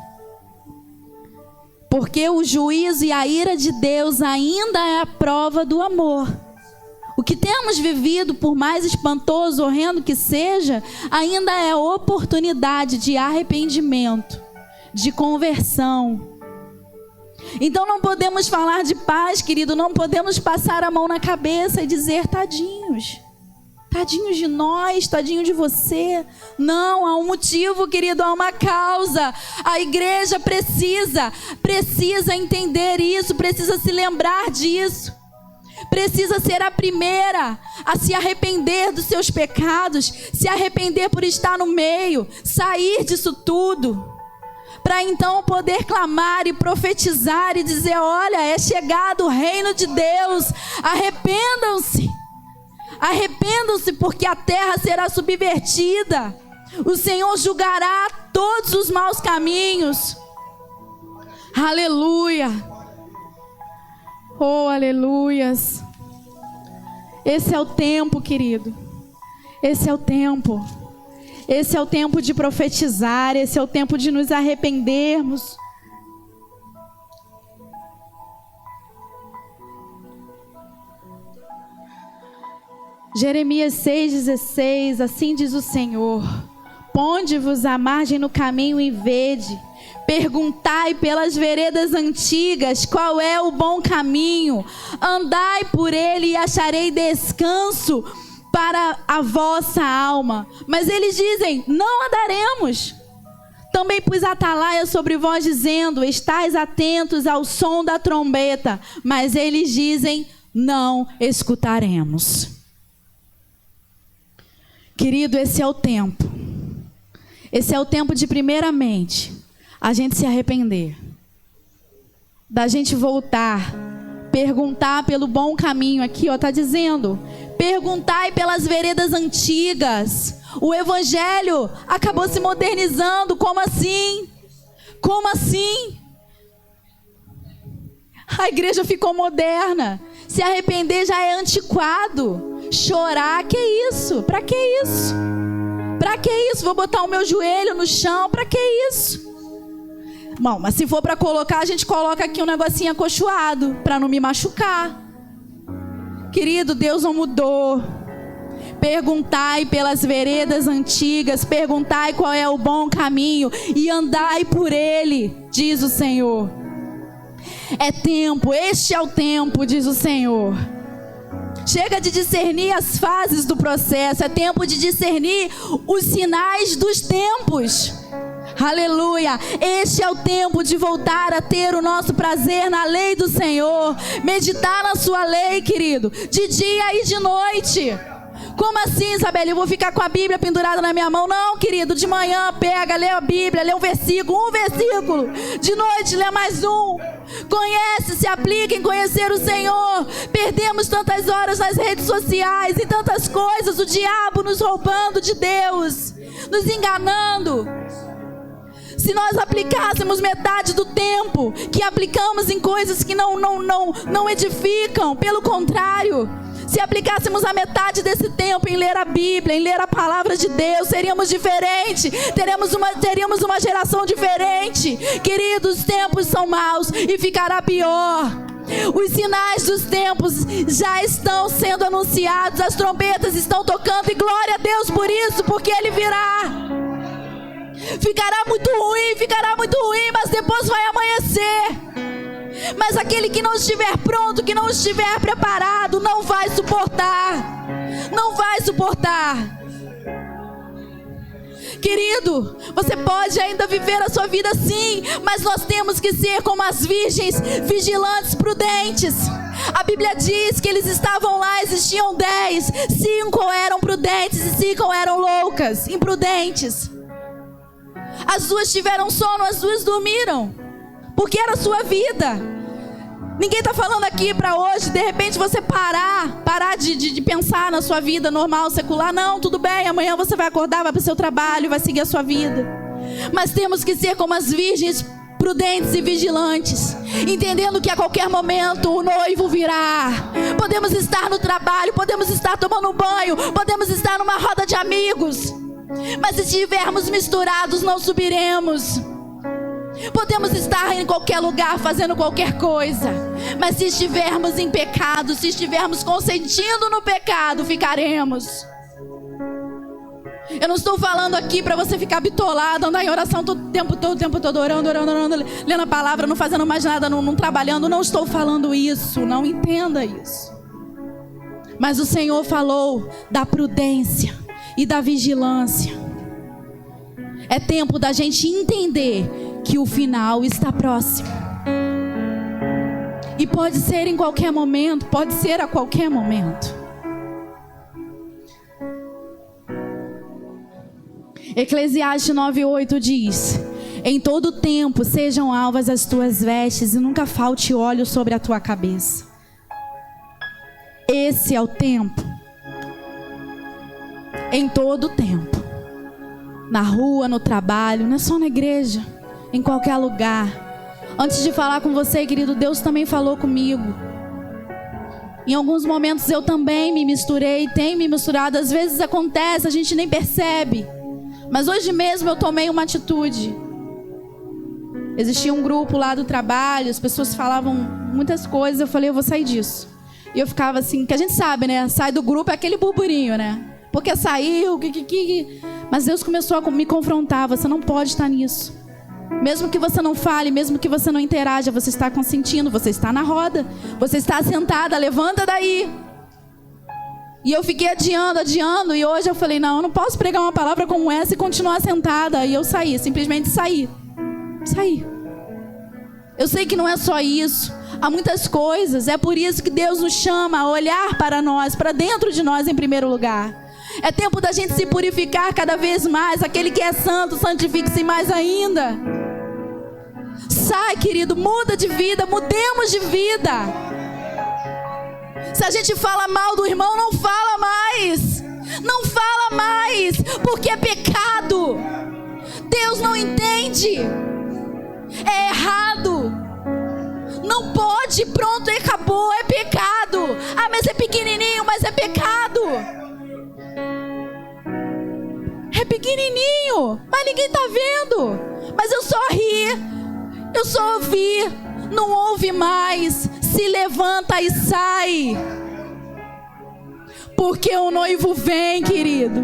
Porque o juízo e a ira de Deus ainda é a prova do amor. O que temos vivido, por mais espantoso, horrendo que seja, ainda é oportunidade de arrependimento, de conversão. Então não podemos falar de paz, querido, não podemos passar a mão na cabeça e dizer tadinhos. Tadinho de nós, tadinho de você. Não, há um motivo, querido, há uma causa. A igreja precisa entender isso, precisa se lembrar disso. Precisa ser a primeira a se arrepender dos seus pecados, se arrepender por estar no meio, sair disso tudo. Para então poder clamar e profetizar e dizer, olha, é chegado o reino de Deus, arrependam-se. Arrependam-se, porque a terra será subvertida. O Senhor julgará todos os maus caminhos. Aleluia. Oh, aleluias. Esse é o tempo, querido. Esse é o tempo. Esse é o tempo de profetizar. Esse é o tempo de nos arrependermos. Jeremias 6,16, assim diz o Senhor: ponde-vos à margem no caminho e vede, perguntai pelas veredas antigas qual é o bom caminho, andai por ele e acharei descanso para a vossa alma. Mas eles dizem, não andaremos. Também pus atalaia sobre vós dizendo, estais atentos ao som da trombeta. Mas eles dizem, não escutaremos. Querido, esse é o tempo. Esse é o tempo de, primeiramente, a gente se arrepender. Da gente voltar, perguntar pelo bom caminho. Aqui, ó, tá dizendo, perguntai pelas veredas antigas. O evangelho acabou se modernizando. Como assim? Como assim? A igreja ficou moderna. Se arrepender já é antiquado. Chorar, que isso? Pra que isso? Pra que isso? Vou botar o meu joelho no chão, pra que isso? Bom, mas se for pra colocar, a gente coloca aqui um negocinho acolchoado, pra não me machucar. Querido, Deus não mudou. Perguntai pelas veredas antigas, perguntai qual é o bom caminho e andai por ele, diz o Senhor. É tempo, este é o tempo, diz o Senhor. Chega de discernir as fases do processo. É tempo de discernir os sinais dos tempos. Aleluia. Este é o tempo de voltar a ter o nosso prazer na lei do Senhor. Meditar na sua lei, querido, de dia e de noite. Como assim, Isabela? Eu vou ficar com a Bíblia pendurada na minha mão? Não, querido, de manhã pega, lê a Bíblia, lê um versículo. De noite lê mais um. Conhece, se aplica em conhecer o Senhor. Perdemos tantas horas nas redes sociais e tantas coisas, o diabo nos roubando de Deus, nos enganando. Se nós aplicássemos metade do tempo que aplicamos em coisas que não edificam, pelo contrário, se aplicássemos a metade desse tempo em ler a Bíblia, em ler a palavra de Deus, seríamos diferentes, teríamos uma geração diferente. Queridos, os tempos são maus e ficará pior. Os sinais dos tempos já estão sendo anunciados, as trombetas estão tocando, e glória a Deus por isso, porque Ele virá. Ficará muito ruim, mas depois vai amanhecer. Mas aquele que não estiver pronto, que não estiver preparado, não vai suportar. Não vai suportar. Querido, você pode ainda viver a sua vida sim, mas nós temos que ser como as virgens, vigilantes, prudentes. A Bíblia diz que eles estavam lá, existiam 10, 5 eram prudentes e 5 eram loucas, imprudentes. As duas tiveram sono, as duas dormiram, porque era a sua vida. Ninguém está falando aqui para hoje, de repente você parar de pensar na sua vida normal, secular. Não, tudo bem, amanhã você vai acordar, vai para o seu trabalho, vai seguir a sua vida. Mas temos que ser como as virgens, prudentes e vigilantes, entendendo que a qualquer momento o noivo virá. Podemos estar no trabalho, podemos estar tomando um banho, podemos estar numa roda de amigos, mas se estivermos misturados não subiremos. Podemos estar em qualquer lugar fazendo qualquer coisa, mas se estivermos em pecado, se estivermos consentindo no pecado, ficaremos. Eu não estou falando aqui para você ficar bitolado, andar em oração o tempo todo, orando, lendo a palavra, não fazendo mais nada, não trabalhando. Não estou falando isso, não entenda isso. Mas o Senhor falou da prudência e da vigilância. É tempo da gente entender que o final está próximo. E pode ser em qualquer momento, pode ser a qualquer momento. Eclesiastes 9:8 diz: em todo tempo sejam alvas as tuas vestes e nunca falte óleo sobre a tua cabeça. Esse é o tempo. Em todo tempo. Na rua, no trabalho, não é só na igreja, em qualquer lugar. Antes de falar com você, querido, Deus também falou comigo. Em alguns momentos eu também me misturei, tenho me misturado. Às vezes acontece, a gente nem percebe. Mas hoje mesmo eu tomei uma atitude. Existia um grupo lá do trabalho, as pessoas falavam muitas coisas. Eu falei, eu vou sair disso. E eu ficava assim, que a gente sabe, né? Sai do grupo é aquele burburinho, né? Porque saiu, mas Deus começou a me confrontar. Você não pode estar nisso. Mesmo que você não fale, mesmo que você não interaja, você está consentindo, você está na roda, você está sentada, levanta daí. E eu fiquei adiando, e hoje eu falei, não, eu não posso pregar uma palavra como essa e continuar sentada. E eu saí, simplesmente saí. Eu sei que não é só isso, há muitas coisas. É por isso que Deus nos chama a olhar para nós, para dentro de nós em primeiro lugar. É tempo da gente se purificar cada vez mais. Aquele que é santo, santifique-se mais ainda. Sai, querido, muda de vida, mudemos de vida. Se a gente fala mal do irmão, não fala mais. Não fala mais, porque é pecado. Deus não entende. É errado. Não pode, pronto, acabou, é pecado. Ah, mas é pequenininho, mas é pecado. É pequenininho, mas ninguém tá vendo. Mas eu só ri, eu só ouvi. Não ouve mais. Se levanta e sai. Porque o noivo vem, querido.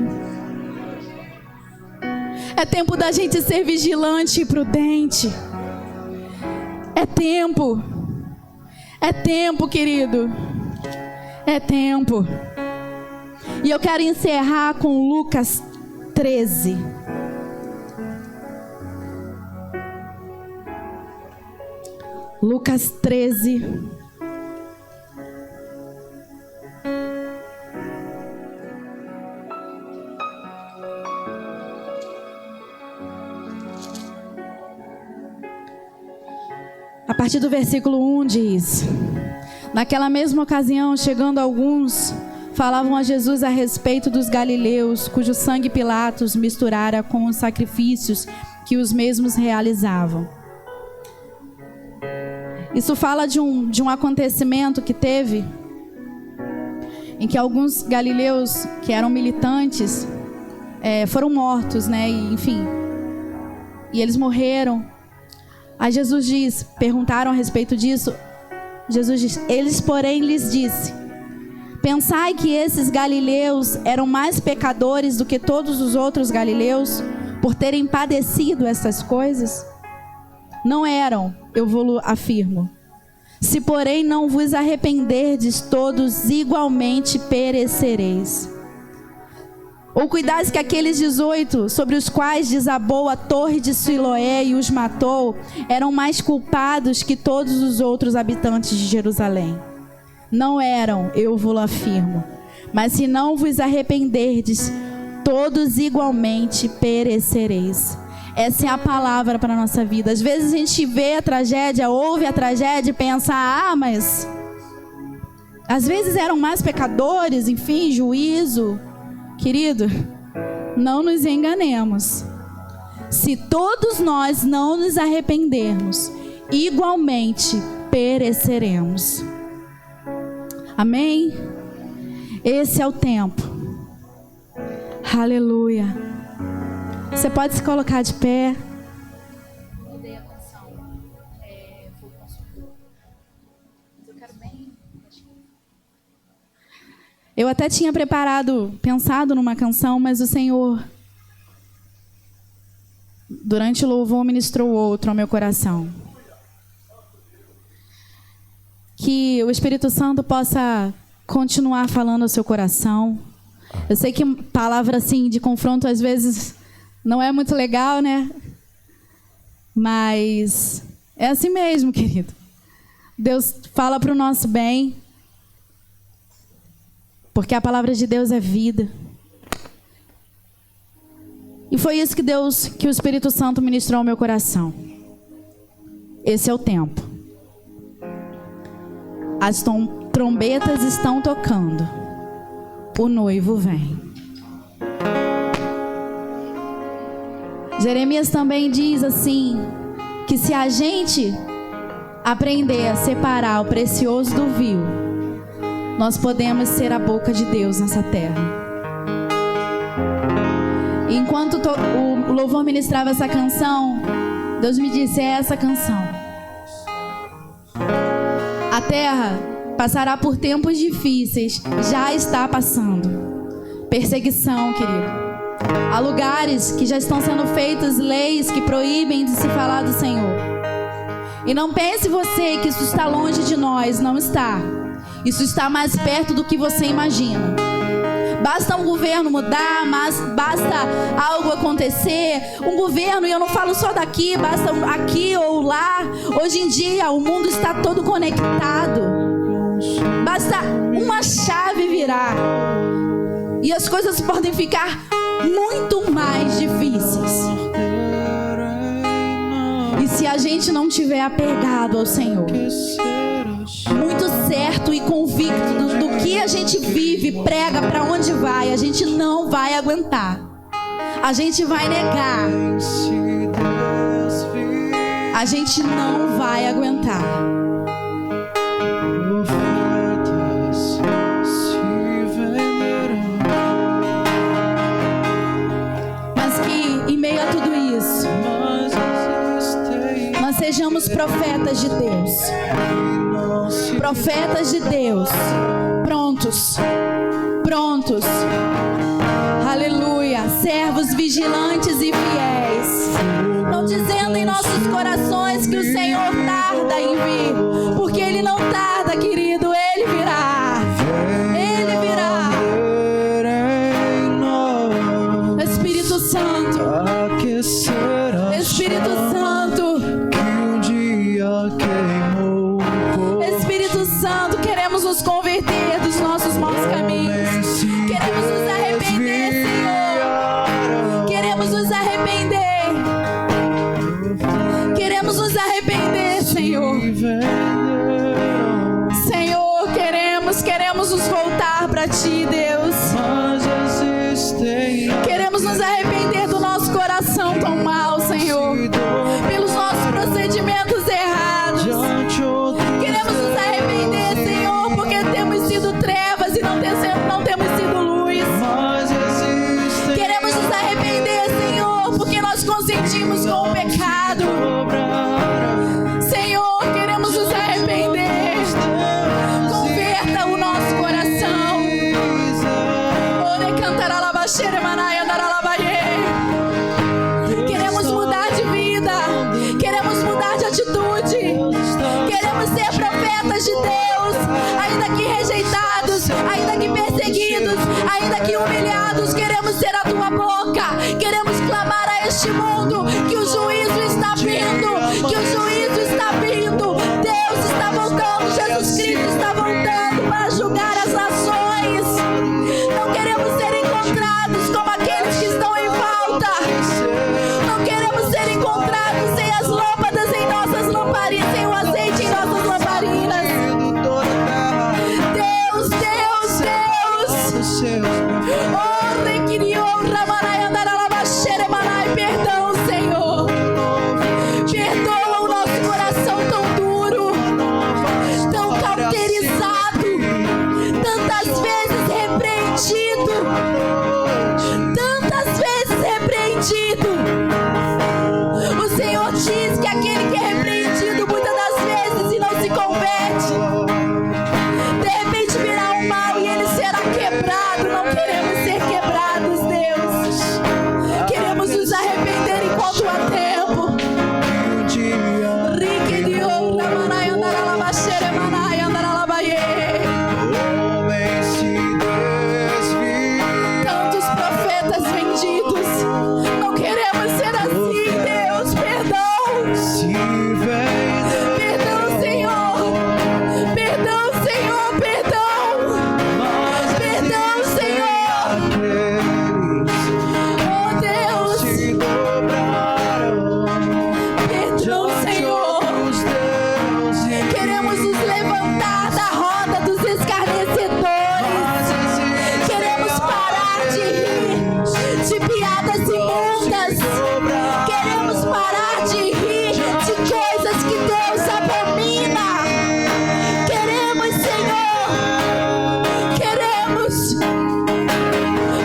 É tempo da gente ser vigilante e prudente. É tempo. É tempo, querido. É tempo. E eu quero encerrar com Lucas 13. Lucas 13. A partir do versículo 1 diz: naquela mesma ocasião, chegando alguns, falavam a Jesus a respeito dos galileus, cujo sangue Pilatos misturara com os sacrifícios que os mesmos realizavam. Isso fala de um acontecimento que teve, em que alguns galileus que eram militantes foram mortos, né? E eles morreram. Aí Jesus diz, perguntaram a respeito disso. Jesus diz, eles porém lhes disse: pensai que esses galileus eram mais pecadores do que todos os outros galileus por terem padecido essas coisas? Não eram, eu vou afirmo. Se, porém, não vos arrependerdes, todos igualmente perecereis. Ou cuidais que aqueles 18, sobre os quais desabou a torre de Siloé e os matou, eram mais culpados que todos os outros habitantes de Jerusalém. Não eram, eu vos afirmo. Mas se não vos arrependerdes, todos igualmente perecereis. Essa é a palavra para a nossa vida. Às vezes a gente vê a tragédia, ouve a tragédia e pensa, mas... Às vezes eram mais pecadores, enfim, juízo. Querido, não nos enganemos. Se todos nós não nos arrependermos, igualmente pereceremos. Amém? Esse é o tempo. Aleluia. Você pode se colocar de pé. Mudei a canção. Vou consultar. Eu quero bem. Eu até tinha pensado numa canção, mas o Senhor, durante o louvor, ministrou outro ao meu coração. Que o Espírito Santo possa continuar falando ao seu coração. Eu sei que palavra assim de confronto às vezes não é muito legal, né? Mas é assim mesmo, querido. Deus fala para o nosso bem. Porque a palavra de Deus é vida. E foi isso que o Espírito Santo ministrou ao meu coração. Esse é o tempo. As trombetas estão tocando. O noivo vem. Jeremias também diz assim, que se a gente aprender a separar o precioso do vil, nós podemos ser a boca de Deus nessa terra. E enquanto o louvor ministrava essa canção, Deus me disse, é essa canção. A terra passará por tempos difíceis, já está passando. Perseguição, querido. Há lugares que já estão sendo feitas leis que proíbem de se falar do Senhor. E não pense você que isso está longe de nós, não está. Isso está mais perto do que você imagina. Basta um governo mudar, mas basta algo acontecer. Um governo, e eu não falo só daqui, basta aqui ou lá. Hoje em dia o mundo está todo conectado. Basta uma chave virar e as coisas podem ficar muito mais difíceis. E se a gente não tiver apegado ao Senhor, muito certo e convicto do que a gente vive, prega, para onde vai, a gente não vai aguentar. A gente vai negar. A gente não vai aguentar. Mas que em meio a tudo isso, nós sejamos profetas de Deus. Profetas de Deus, prontos, aleluia, servos vigilantes e fiéis, não dizendo em nossos corações que o Senhor tarda em vir, porque Ele não tarda, querido, Ele virá, Espírito Santo, Espírito Santo, Santo, queremos nos converter dos nossos maus caminhos. Queremos nos arrepender, Senhor. Queremos nos arrepender. Queremos nos arrepender, Senhor. Senhor, queremos nos voltar para Ti, Deus. Queremos nos arrepender do nosso coração tão mal, Senhor, pelos nossos procedimentos errados. Queremos nos arrepender, Senhor, porque temos sido trevas e não temos sido luz. Queremos nos arrepender, Senhor, porque nós consentimos com o pecado. Senhor, queremos nos arrepender. Converta o nosso coração. Queremos mudar de vida. Queremos mudar de atitude. Queremos ser profetas. filhos de Deus, ainda que rejeitados, ainda que perseguidos, ainda que humilhados, queremos ser a tua boca, queremos clamar a este mundo que o juízo está vindo, que o juízo está vindo. Deus está voltando, Jesus Cristo está voltando para julgar as nações. Não queremos ser encontrados como aqueles que estão em falta. Não queremos ser encontrados sem as lâmpadas em nossas lamparinas, sem o azeite em nossas lamparinas. Deus, Deus, Deus. Oh, requiriu, ramanai, andaralabaxere, manai, perdão, Senhor. Perdoa o nosso coração tão duro, tão cauterizado, tantas vezes repreendido, tantas vezes repreendido. O Senhor diz que aquele que é repreendido muitas das vezes e não se converte, de repente virá o mal e ele será quebrado. Não queremos ser quebrados, Deus. Queremos nos arrepender enquanto há tempo. Riquedio, ramanai, andaralabaxere, manai, andaralabaie. Tantos profetas vendidos. Não queremos ser assim, Deus. Perdão. Perdão, Senhor. Perdão, Senhor. Perdão. Perdão, Senhor. Oh, Deus. Perdão, Senhor. Queremos nos levantar da roda dos escarnecedores. Queremos parar de rir de piadas imundas. Queremos parar de rir de coisas que Deus abomina. Queremos, Senhor, queremos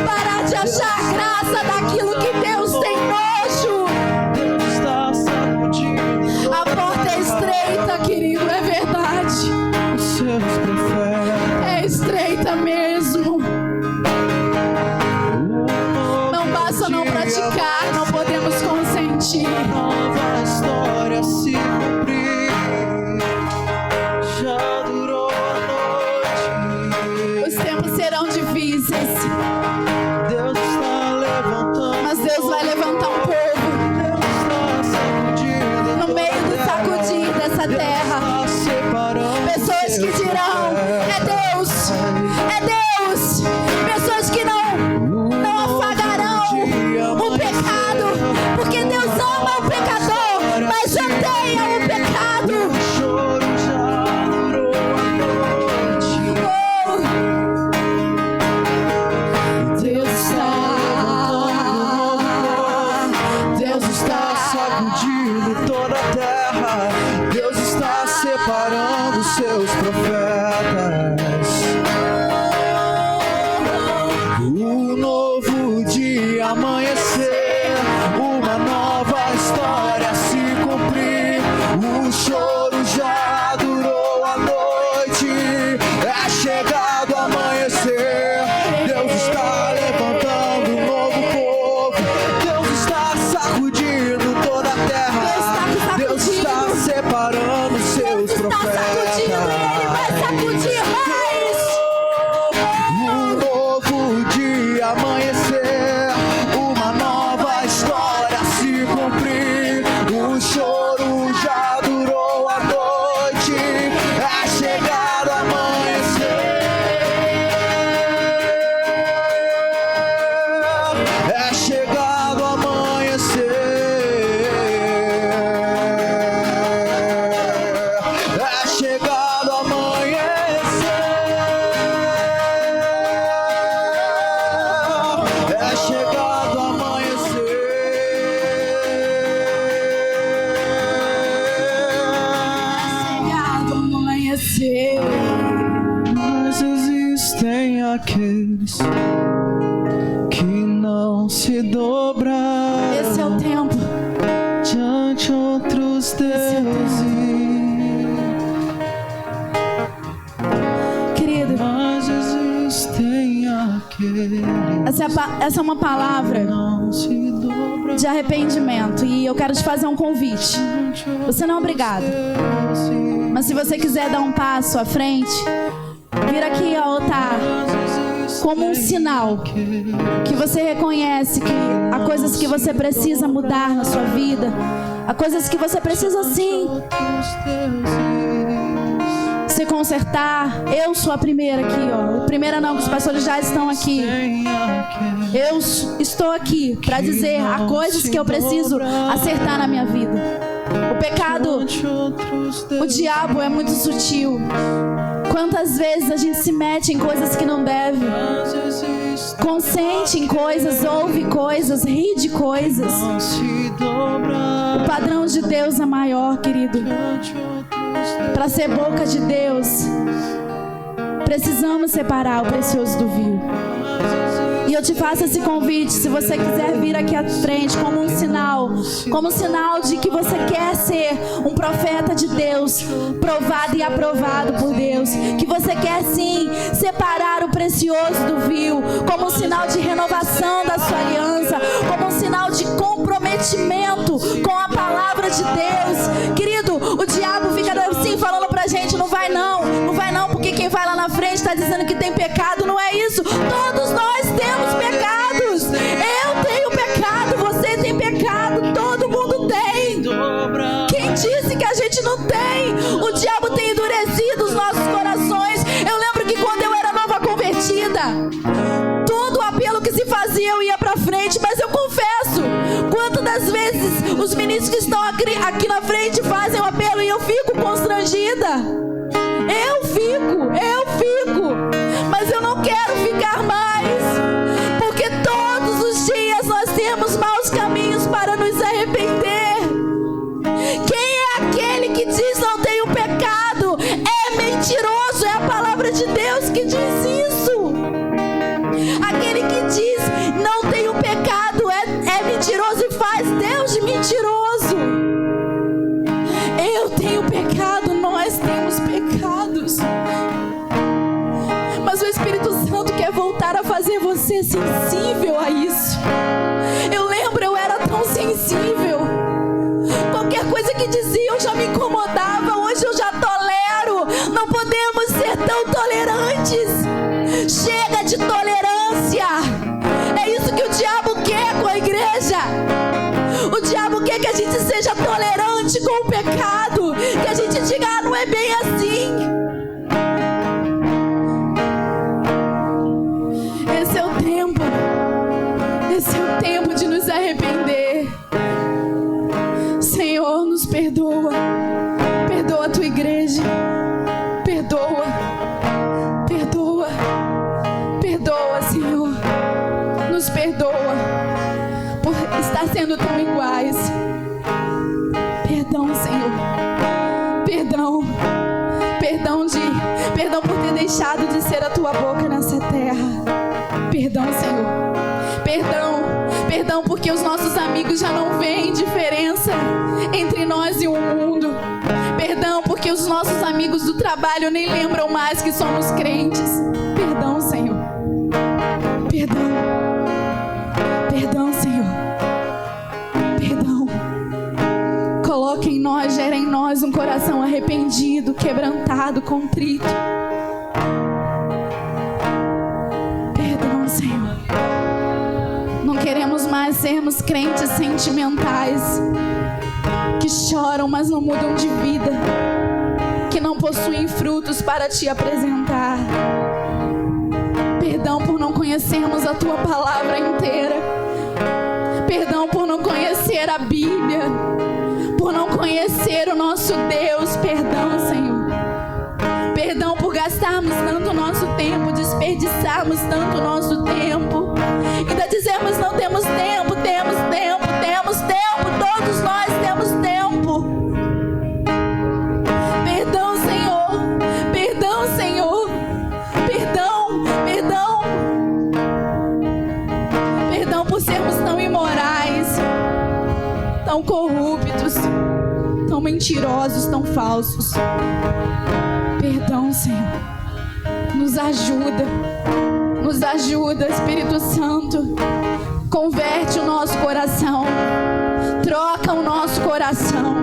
parar de achar graça daquilo que Deus tem nojo. A porta é estreita, querido, é verdade. É estreita mesmo. Não basta não praticar, não podemos consentir. Nova história se cumprir. Já durou a noite. Os tempos serão difíceis, Deus está levantando. mas Deus vai levantar um povo Deus está sacudindo. no meio do sacudir dessa terra. Está separando. Pessoas que dirão: é Deus, é Deus. Pessoas que não afagarão o pecado, porque Deus ama o pecador, mas odeia o pecado. O choro já durou a noite. Oh, Deus está Sacudindo toda a terra. Deus está separando seus profetas. Um novo dia amanhecer, uma nova história se cumprir. O choro já durou a noite, é chegado o amanhecer. Deus está levantando um novo povo. Deus está sacudindo toda a terra. Deus está separando seus está profetas. sacudindo e Ele vai sacudir mais. Um novo dia amanhecer, uma nova história se cumprir. O choro já durou a noite, é chegado o amanhecer. É chegado o amanhecer. É chegado o amanhecer. É chegado o amanhecer. Chegado o amanhecer. Mas existem aqueles que não se dobraram Esse é o tempo. diante outros deuses. Querido, Mas existem aqueles essa é uma palavra que não se dobraram de arrependimento. E eu quero te fazer um convite. diante Você não é obrigado. outros deuses. Mas se você quiser dar um passo à frente, vir aqui ao altar como um sinal que você reconhece que há coisas que você precisa mudar na sua vida, há coisas que você precisa sim se consertar. Eu sou a primeira aqui, ó. A primeira não, que os pastores já estão aqui. Eu estou aqui para dizer há coisas que eu preciso acertar na minha vida. O pecado, o diabo é muito sutil. Quantas vezes a gente se mete em coisas que não deve, consente em coisas, ouve coisas, ri de coisas. O padrão de Deus é maior, querido. Para ser boca de Deus, precisamos separar o precioso do vil. E eu te faço esse convite, se você quiser vir aqui à frente como um sinal de que você quer ser um profeta de Deus, provado e aprovado por Deus, que você quer sim separar o precioso do vil, como um sinal de renovação da sua aliança, como um sinal de comprometimento com a palavra de Deus. Querido, o diabo fica assim falando pra gente, não vai não, porque quem vai lá na frente está dizendo que tem pecado. Não é isso, todos nós temos pecados. Eu tenho pecado, você tem pecado, todo mundo tem. Quem disse que a gente não tem? O diabo tem endurecido os nossos corações. Eu lembro que quando eu era nova convertida, todo o apelo que se fazia eu ia pra frente, mas eu confesso, quantas das vezes os ministros que estão aqui na frente fazem o apelo e eu fico constrangida. Eu fico, mas eu não quero ficar mais, porque todos os dias nós temos maus caminhos para nos arrepender. Quem é aquele que diz não tenho pecado? É mentiroso, é a palavra de Deus que diz isso. Aquele que diz não tenho pecado é mentiroso e faz Deus de mentiroso. Eu tenho pecado, nós temos pecados. Mas o Espírito Santo quer voltar a fazer você sensível a isso. Eu lembro, eu era tão sensível. Qualquer coisa que dizia eu já me incomodava. Hoje eu já tolero. Não podemos ser tão tolerantes. Chega de tolerância. É isso que o diabo quer com a igreja. O diabo quer que a gente seja tolerante com o pecado, que a gente diga, não é bem assim. Esse é o tempo de nos arrepender. Senhor, nos perdoa. Perdoa a tua igreja. Perdoa, Senhor. Nos perdoa por estar sendo tão iguais. Perdão, Senhor. Perdão por ter deixado de ser a tua boca nessa terra. Perdão, Senhor. Perdão porque os nossos amigos já não veem diferença entre nós e o mundo. Perdão porque os nossos amigos do trabalho nem lembram mais que somos crentes. Perdão, Senhor. Perdão, Senhor. Perdão. Coloca em nós, gera em nós um coração arrependido, quebrantado, contrito. Perdão, Senhor. Não queremos mais sermos crentes sentimentais, que choram, mas não mudam de vida, que não possuem frutos para te apresentar. Perdão por não conhecermos a tua palavra inteira. Perdão por não conhecer a Bíblia, por não conhecer o nosso Deus. Perdão, Senhor. Perdão por gastarmos tanto o nosso tempo, desperdiçarmos tanto o nosso tempo. Ainda dizemos não temos tempo, todos nós temos tempo. Perdão, Senhor. Perdão por sermos tão imorais, tão corruptos, tão mentirosos, tão falsos. Perdão, Senhor. Nos ajuda, Espírito Santo. Converte o nosso coração. Troca o nosso coração.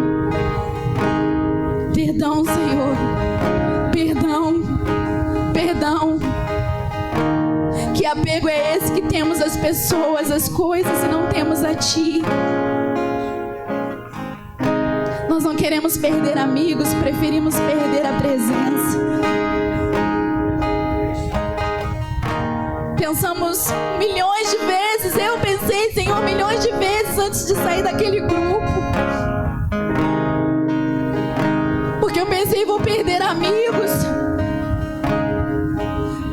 Perdão. Perdão, Senhor. Perdão. Perdão. Que apego é esse que temos às pessoas, às coisas e não temos a Ti? Nós não queremos perder amigos, preferimos perder a presença. Pensamos milhões de vezes, eu pensei, Senhor, milhões de vezes antes de sair daquele grupo. Porque eu pensei, vou perder amigos.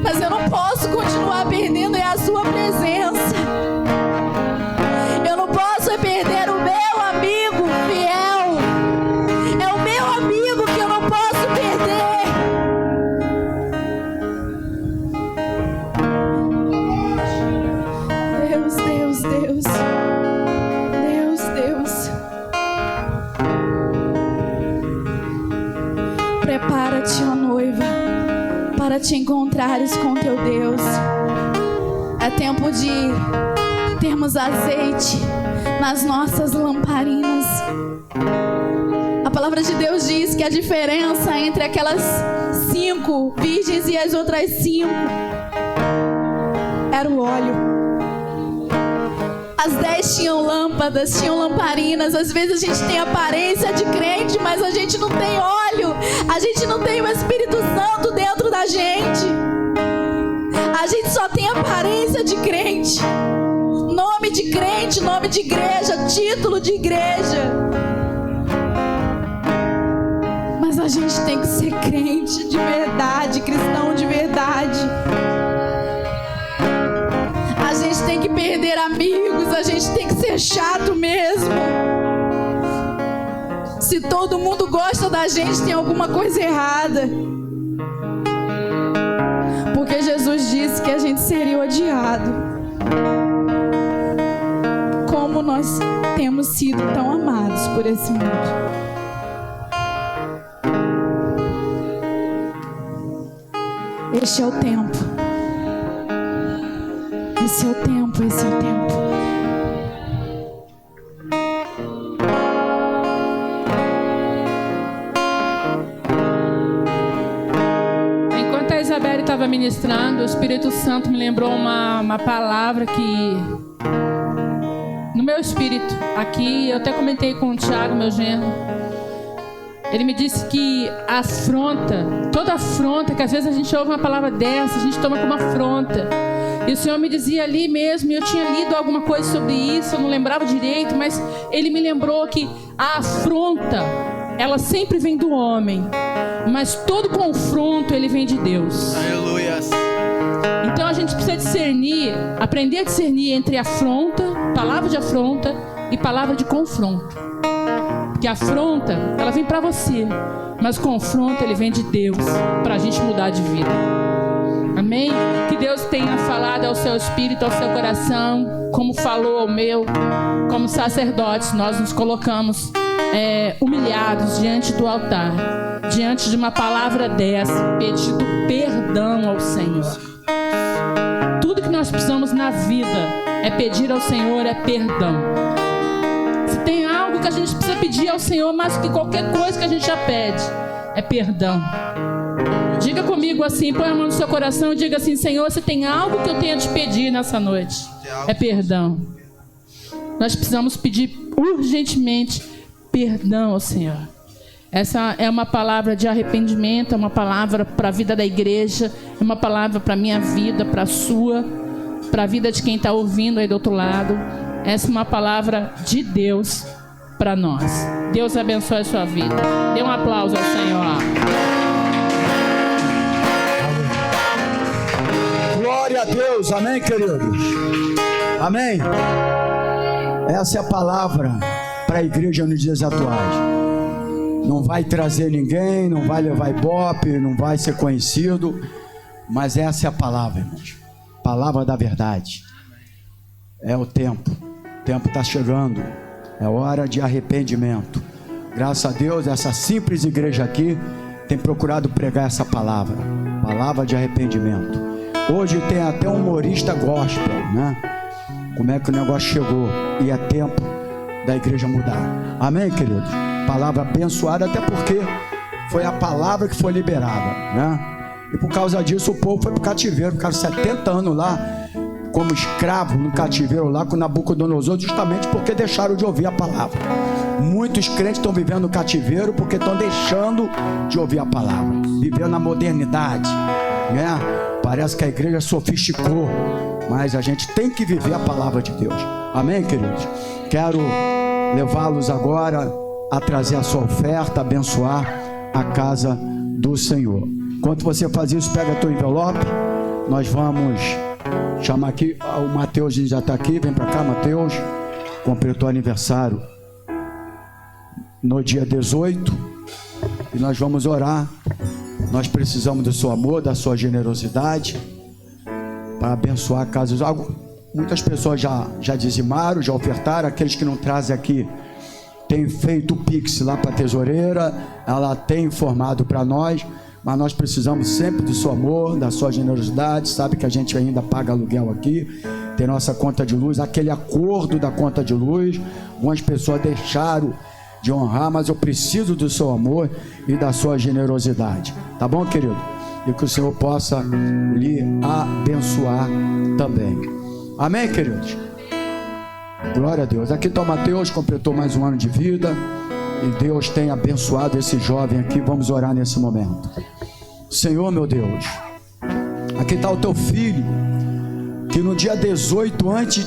Mas eu não posso continuar perdendo a sua presença. Eu não posso perder o meu amigo fiel. É o meu amigo que eu não posso perder. Deus, Deus, Deus. Deus, Deus. Prepara-te, ó noiva, para te encontrares com teu Deus. É tempo de termos azeite nas nossas lamparinas. A palavra de Deus diz que a diferença entre aquelas 5 virgens e as outras 5 era o óleo. As 10 tinham lâmpadas, tinham lamparinas. Às vezes a gente tem aparência de crente, mas a gente não tem óleo. A gente não tem o Espírito Santo dentro da gente. A gente só tem aparência de crente. Nome de crente, nome de igreja, título de igreja. Mas a gente tem que ser crente de verdade, cristão de verdade. A gente tem que perder amigos, a gente tem que ser chato mesmo. Se todo mundo gosta da gente, tem alguma coisa errada. Porque Jesus disse que a gente seria odiado. Como nós temos sido tão amados por esse mundo. Este é o tempo. Esse é o tempo, esse é o tempo. Enquanto a Isabelle estava ministrando, o Espírito Santo me lembrou uma palavra que, no meu espírito, aqui, eu até comentei com o Thiago, meu genro. Ele me disse que a afronta, toda afronta, que às vezes a gente ouve uma palavra dessa, a gente toma como afronta. E o Senhor me dizia ali mesmo, e eu tinha lido alguma coisa sobre isso, eu não lembrava direito, mas Ele me lembrou que a afronta, ela sempre vem do homem, mas todo confronto, ele vem de Deus. Aleluia. Então a gente precisa discernir, aprender a discernir entre afronta, palavra de afronta e palavra de confronto. Porque a afronta, ela vem para você, mas o confronto, ele vem de Deus, para a gente mudar de vida. Amém? Que Deus tenha falado ao seu espírito, ao seu coração, como falou ao meu. Como sacerdotes, nós nos colocamos humilhados diante do altar, diante de uma palavra dessa, pedindo perdão ao Senhor. Tudo que nós precisamos na vida é pedir ao Senhor perdão. Se tem algo que a gente precisa pedir ao Senhor mais do que qualquer coisa que a gente já pede, é perdão. Diga comigo assim, põe a mão no seu coração e diga assim: Senhor, se tem algo que eu tenho a te pedir nessa noite, é perdão. Nós precisamos pedir urgentemente perdão ao Senhor. Essa é uma palavra de arrependimento, é uma palavra para a vida da igreja, é uma palavra para a minha vida, para a sua, para a vida de quem está ouvindo aí do outro lado. Essa é uma palavra de Deus para nós. Deus abençoe a sua vida. Dê um aplauso ao Senhor. Glória a Deus, amém, queridos? Amém? Essa é a palavra para a igreja nos dias atuais. Não vai trazer ninguém, não vai levar ibope, não vai ser conhecido, mas essa é a palavra, irmãos. Palavra da verdade. É o tempo está chegando, é hora de arrependimento. Graças a Deus, essa simples igreja aqui tem procurado pregar essa palavra de arrependimento. Hoje tem até um humorista gospel, né? Como é que o negócio chegou? E é tempo da igreja mudar. Amém, queridos? Palavra abençoada, até porque foi a palavra que foi liberada, né? E por causa disso o povo foi para o cativeiro, ficaram 70 anos lá como escravo no cativeiro lá com Nabucodonosor, justamente porque deixaram de ouvir a palavra. Muitos crentes estão vivendo no cativeiro porque estão deixando de ouvir a palavra, vivendo na modernidade, né? Parece que a igreja sofisticou, mas a gente tem que viver a palavra de Deus. Amém, queridos? Quero levá-los agora a trazer a sua oferta, abençoar a casa do Senhor. Enquanto você faz isso, pega teu envelope. Nós vamos chamar aqui, o Mateus já está aqui, vem para cá, Mateus. Completou aniversário no dia 18 e nós vamos orar. Nós precisamos do seu amor, da sua generosidade para abençoar a casa. Muitas pessoas já dizimaram, já ofertaram. Aqueles que não trazem aqui têm feito o Pix lá para a tesoureira, ela tem informado para nós, mas nós precisamos sempre do seu amor, da sua generosidade. Sabe que a gente ainda paga aluguel aqui, tem nossa conta de luz, aquele acordo da conta de luz, algumas pessoas deixaram de honrar, mas eu preciso do seu amor e da sua generosidade, tá bom, querido? E que o Senhor possa lhe abençoar também. Amém, queridos? Glória a Deus. Aqui está o Mateus, completou mais um ano de vida e Deus tem abençoado esse jovem aqui. Vamos orar nesse momento. Senhor, meu Deus, aqui está o teu filho que no dia 18 antes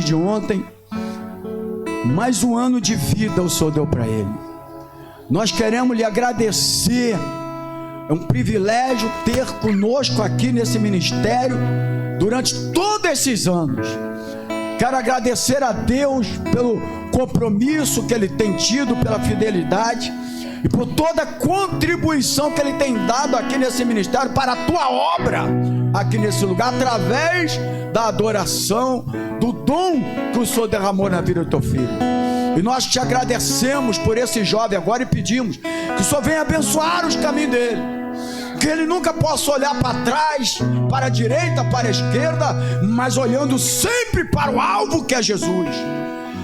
de ontem, mais um ano de vida o Senhor deu para ele. Nós queremos lhe agradecer. É um privilégio ter conosco aqui nesse ministério durante todos esses anos. Quero agradecer a Deus pelo compromisso que ele tem tido, pela fidelidade e por toda a contribuição que ele tem dado aqui nesse ministério para a tua obra aqui nesse lugar, através da adoração, do dom que o Senhor derramou na vida do teu filho. E nós te agradecemos por esse jovem agora e pedimos que o Senhor venha abençoar os caminhos dele, que ele nunca possa olhar para trás, para a direita, para a esquerda, mas olhando sempre para o alvo que é Jesus.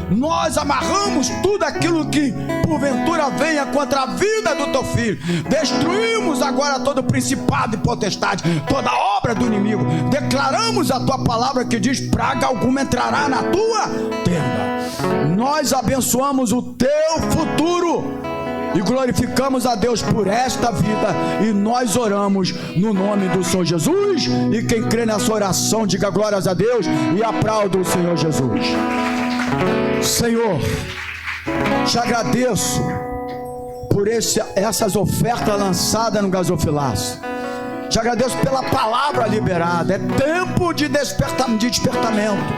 Nós amarramos tudo aquilo que porventura venha contra a vida do teu filho. Destruímos agora todo principado e potestade, toda obra do inimigo. Declaramos a tua palavra que diz: praga alguma entrará na tua tenda. Nós abençoamos o teu futuro e glorificamos a Deus por esta vida, e nós oramos no nome do Senhor Jesus. E quem crê nessa oração, diga glórias a Deus e aplauda o Senhor Jesus. Senhor, te agradeço por essas ofertas lançadas no gasofilaço. Te agradeço pela palavra liberada. É tempo de despertamento.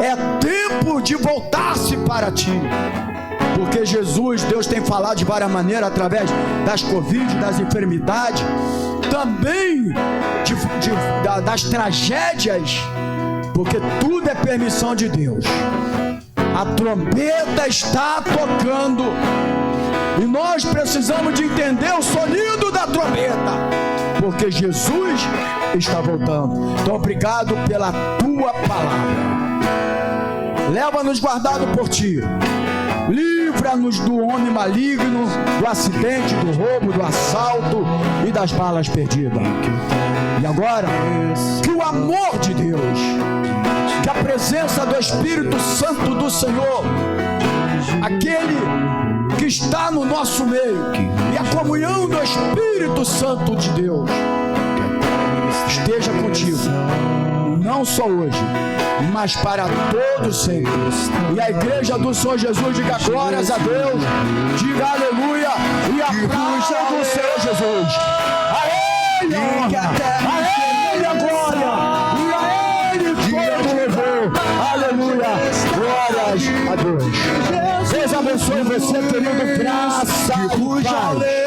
É tempo de voltar-se para ti. Porque Jesus, Deus tem falado de várias maneiras, através das Covid, das enfermidades, também das tragédias, porque tudo é permissão de Deus. A trombeta está tocando e nós precisamos de entender o sonido da trombeta, porque Jesus está voltando. Então obrigado pela tua palavra. Leva-nos guardado por ti. Livra-nos do homem maligno, do acidente, do roubo, do assalto e das balas perdidas. E agora, que o amor de Deus, que a presença do Espírito Santo do Senhor, aquele que está no nosso meio, e a comunhão do Espírito Santo de Deus esteja contigo, não só hoje, mas para todos sempre. E a igreja do Senhor Jesus diga glórias a Deus, diga aleluia e aplauda o Senhor Jesus. A Ele a honra, a Ele a glória e a Ele todo o louvor. Aleluia, glórias a Deus. Deus abençoe você, querido. Graça e paz.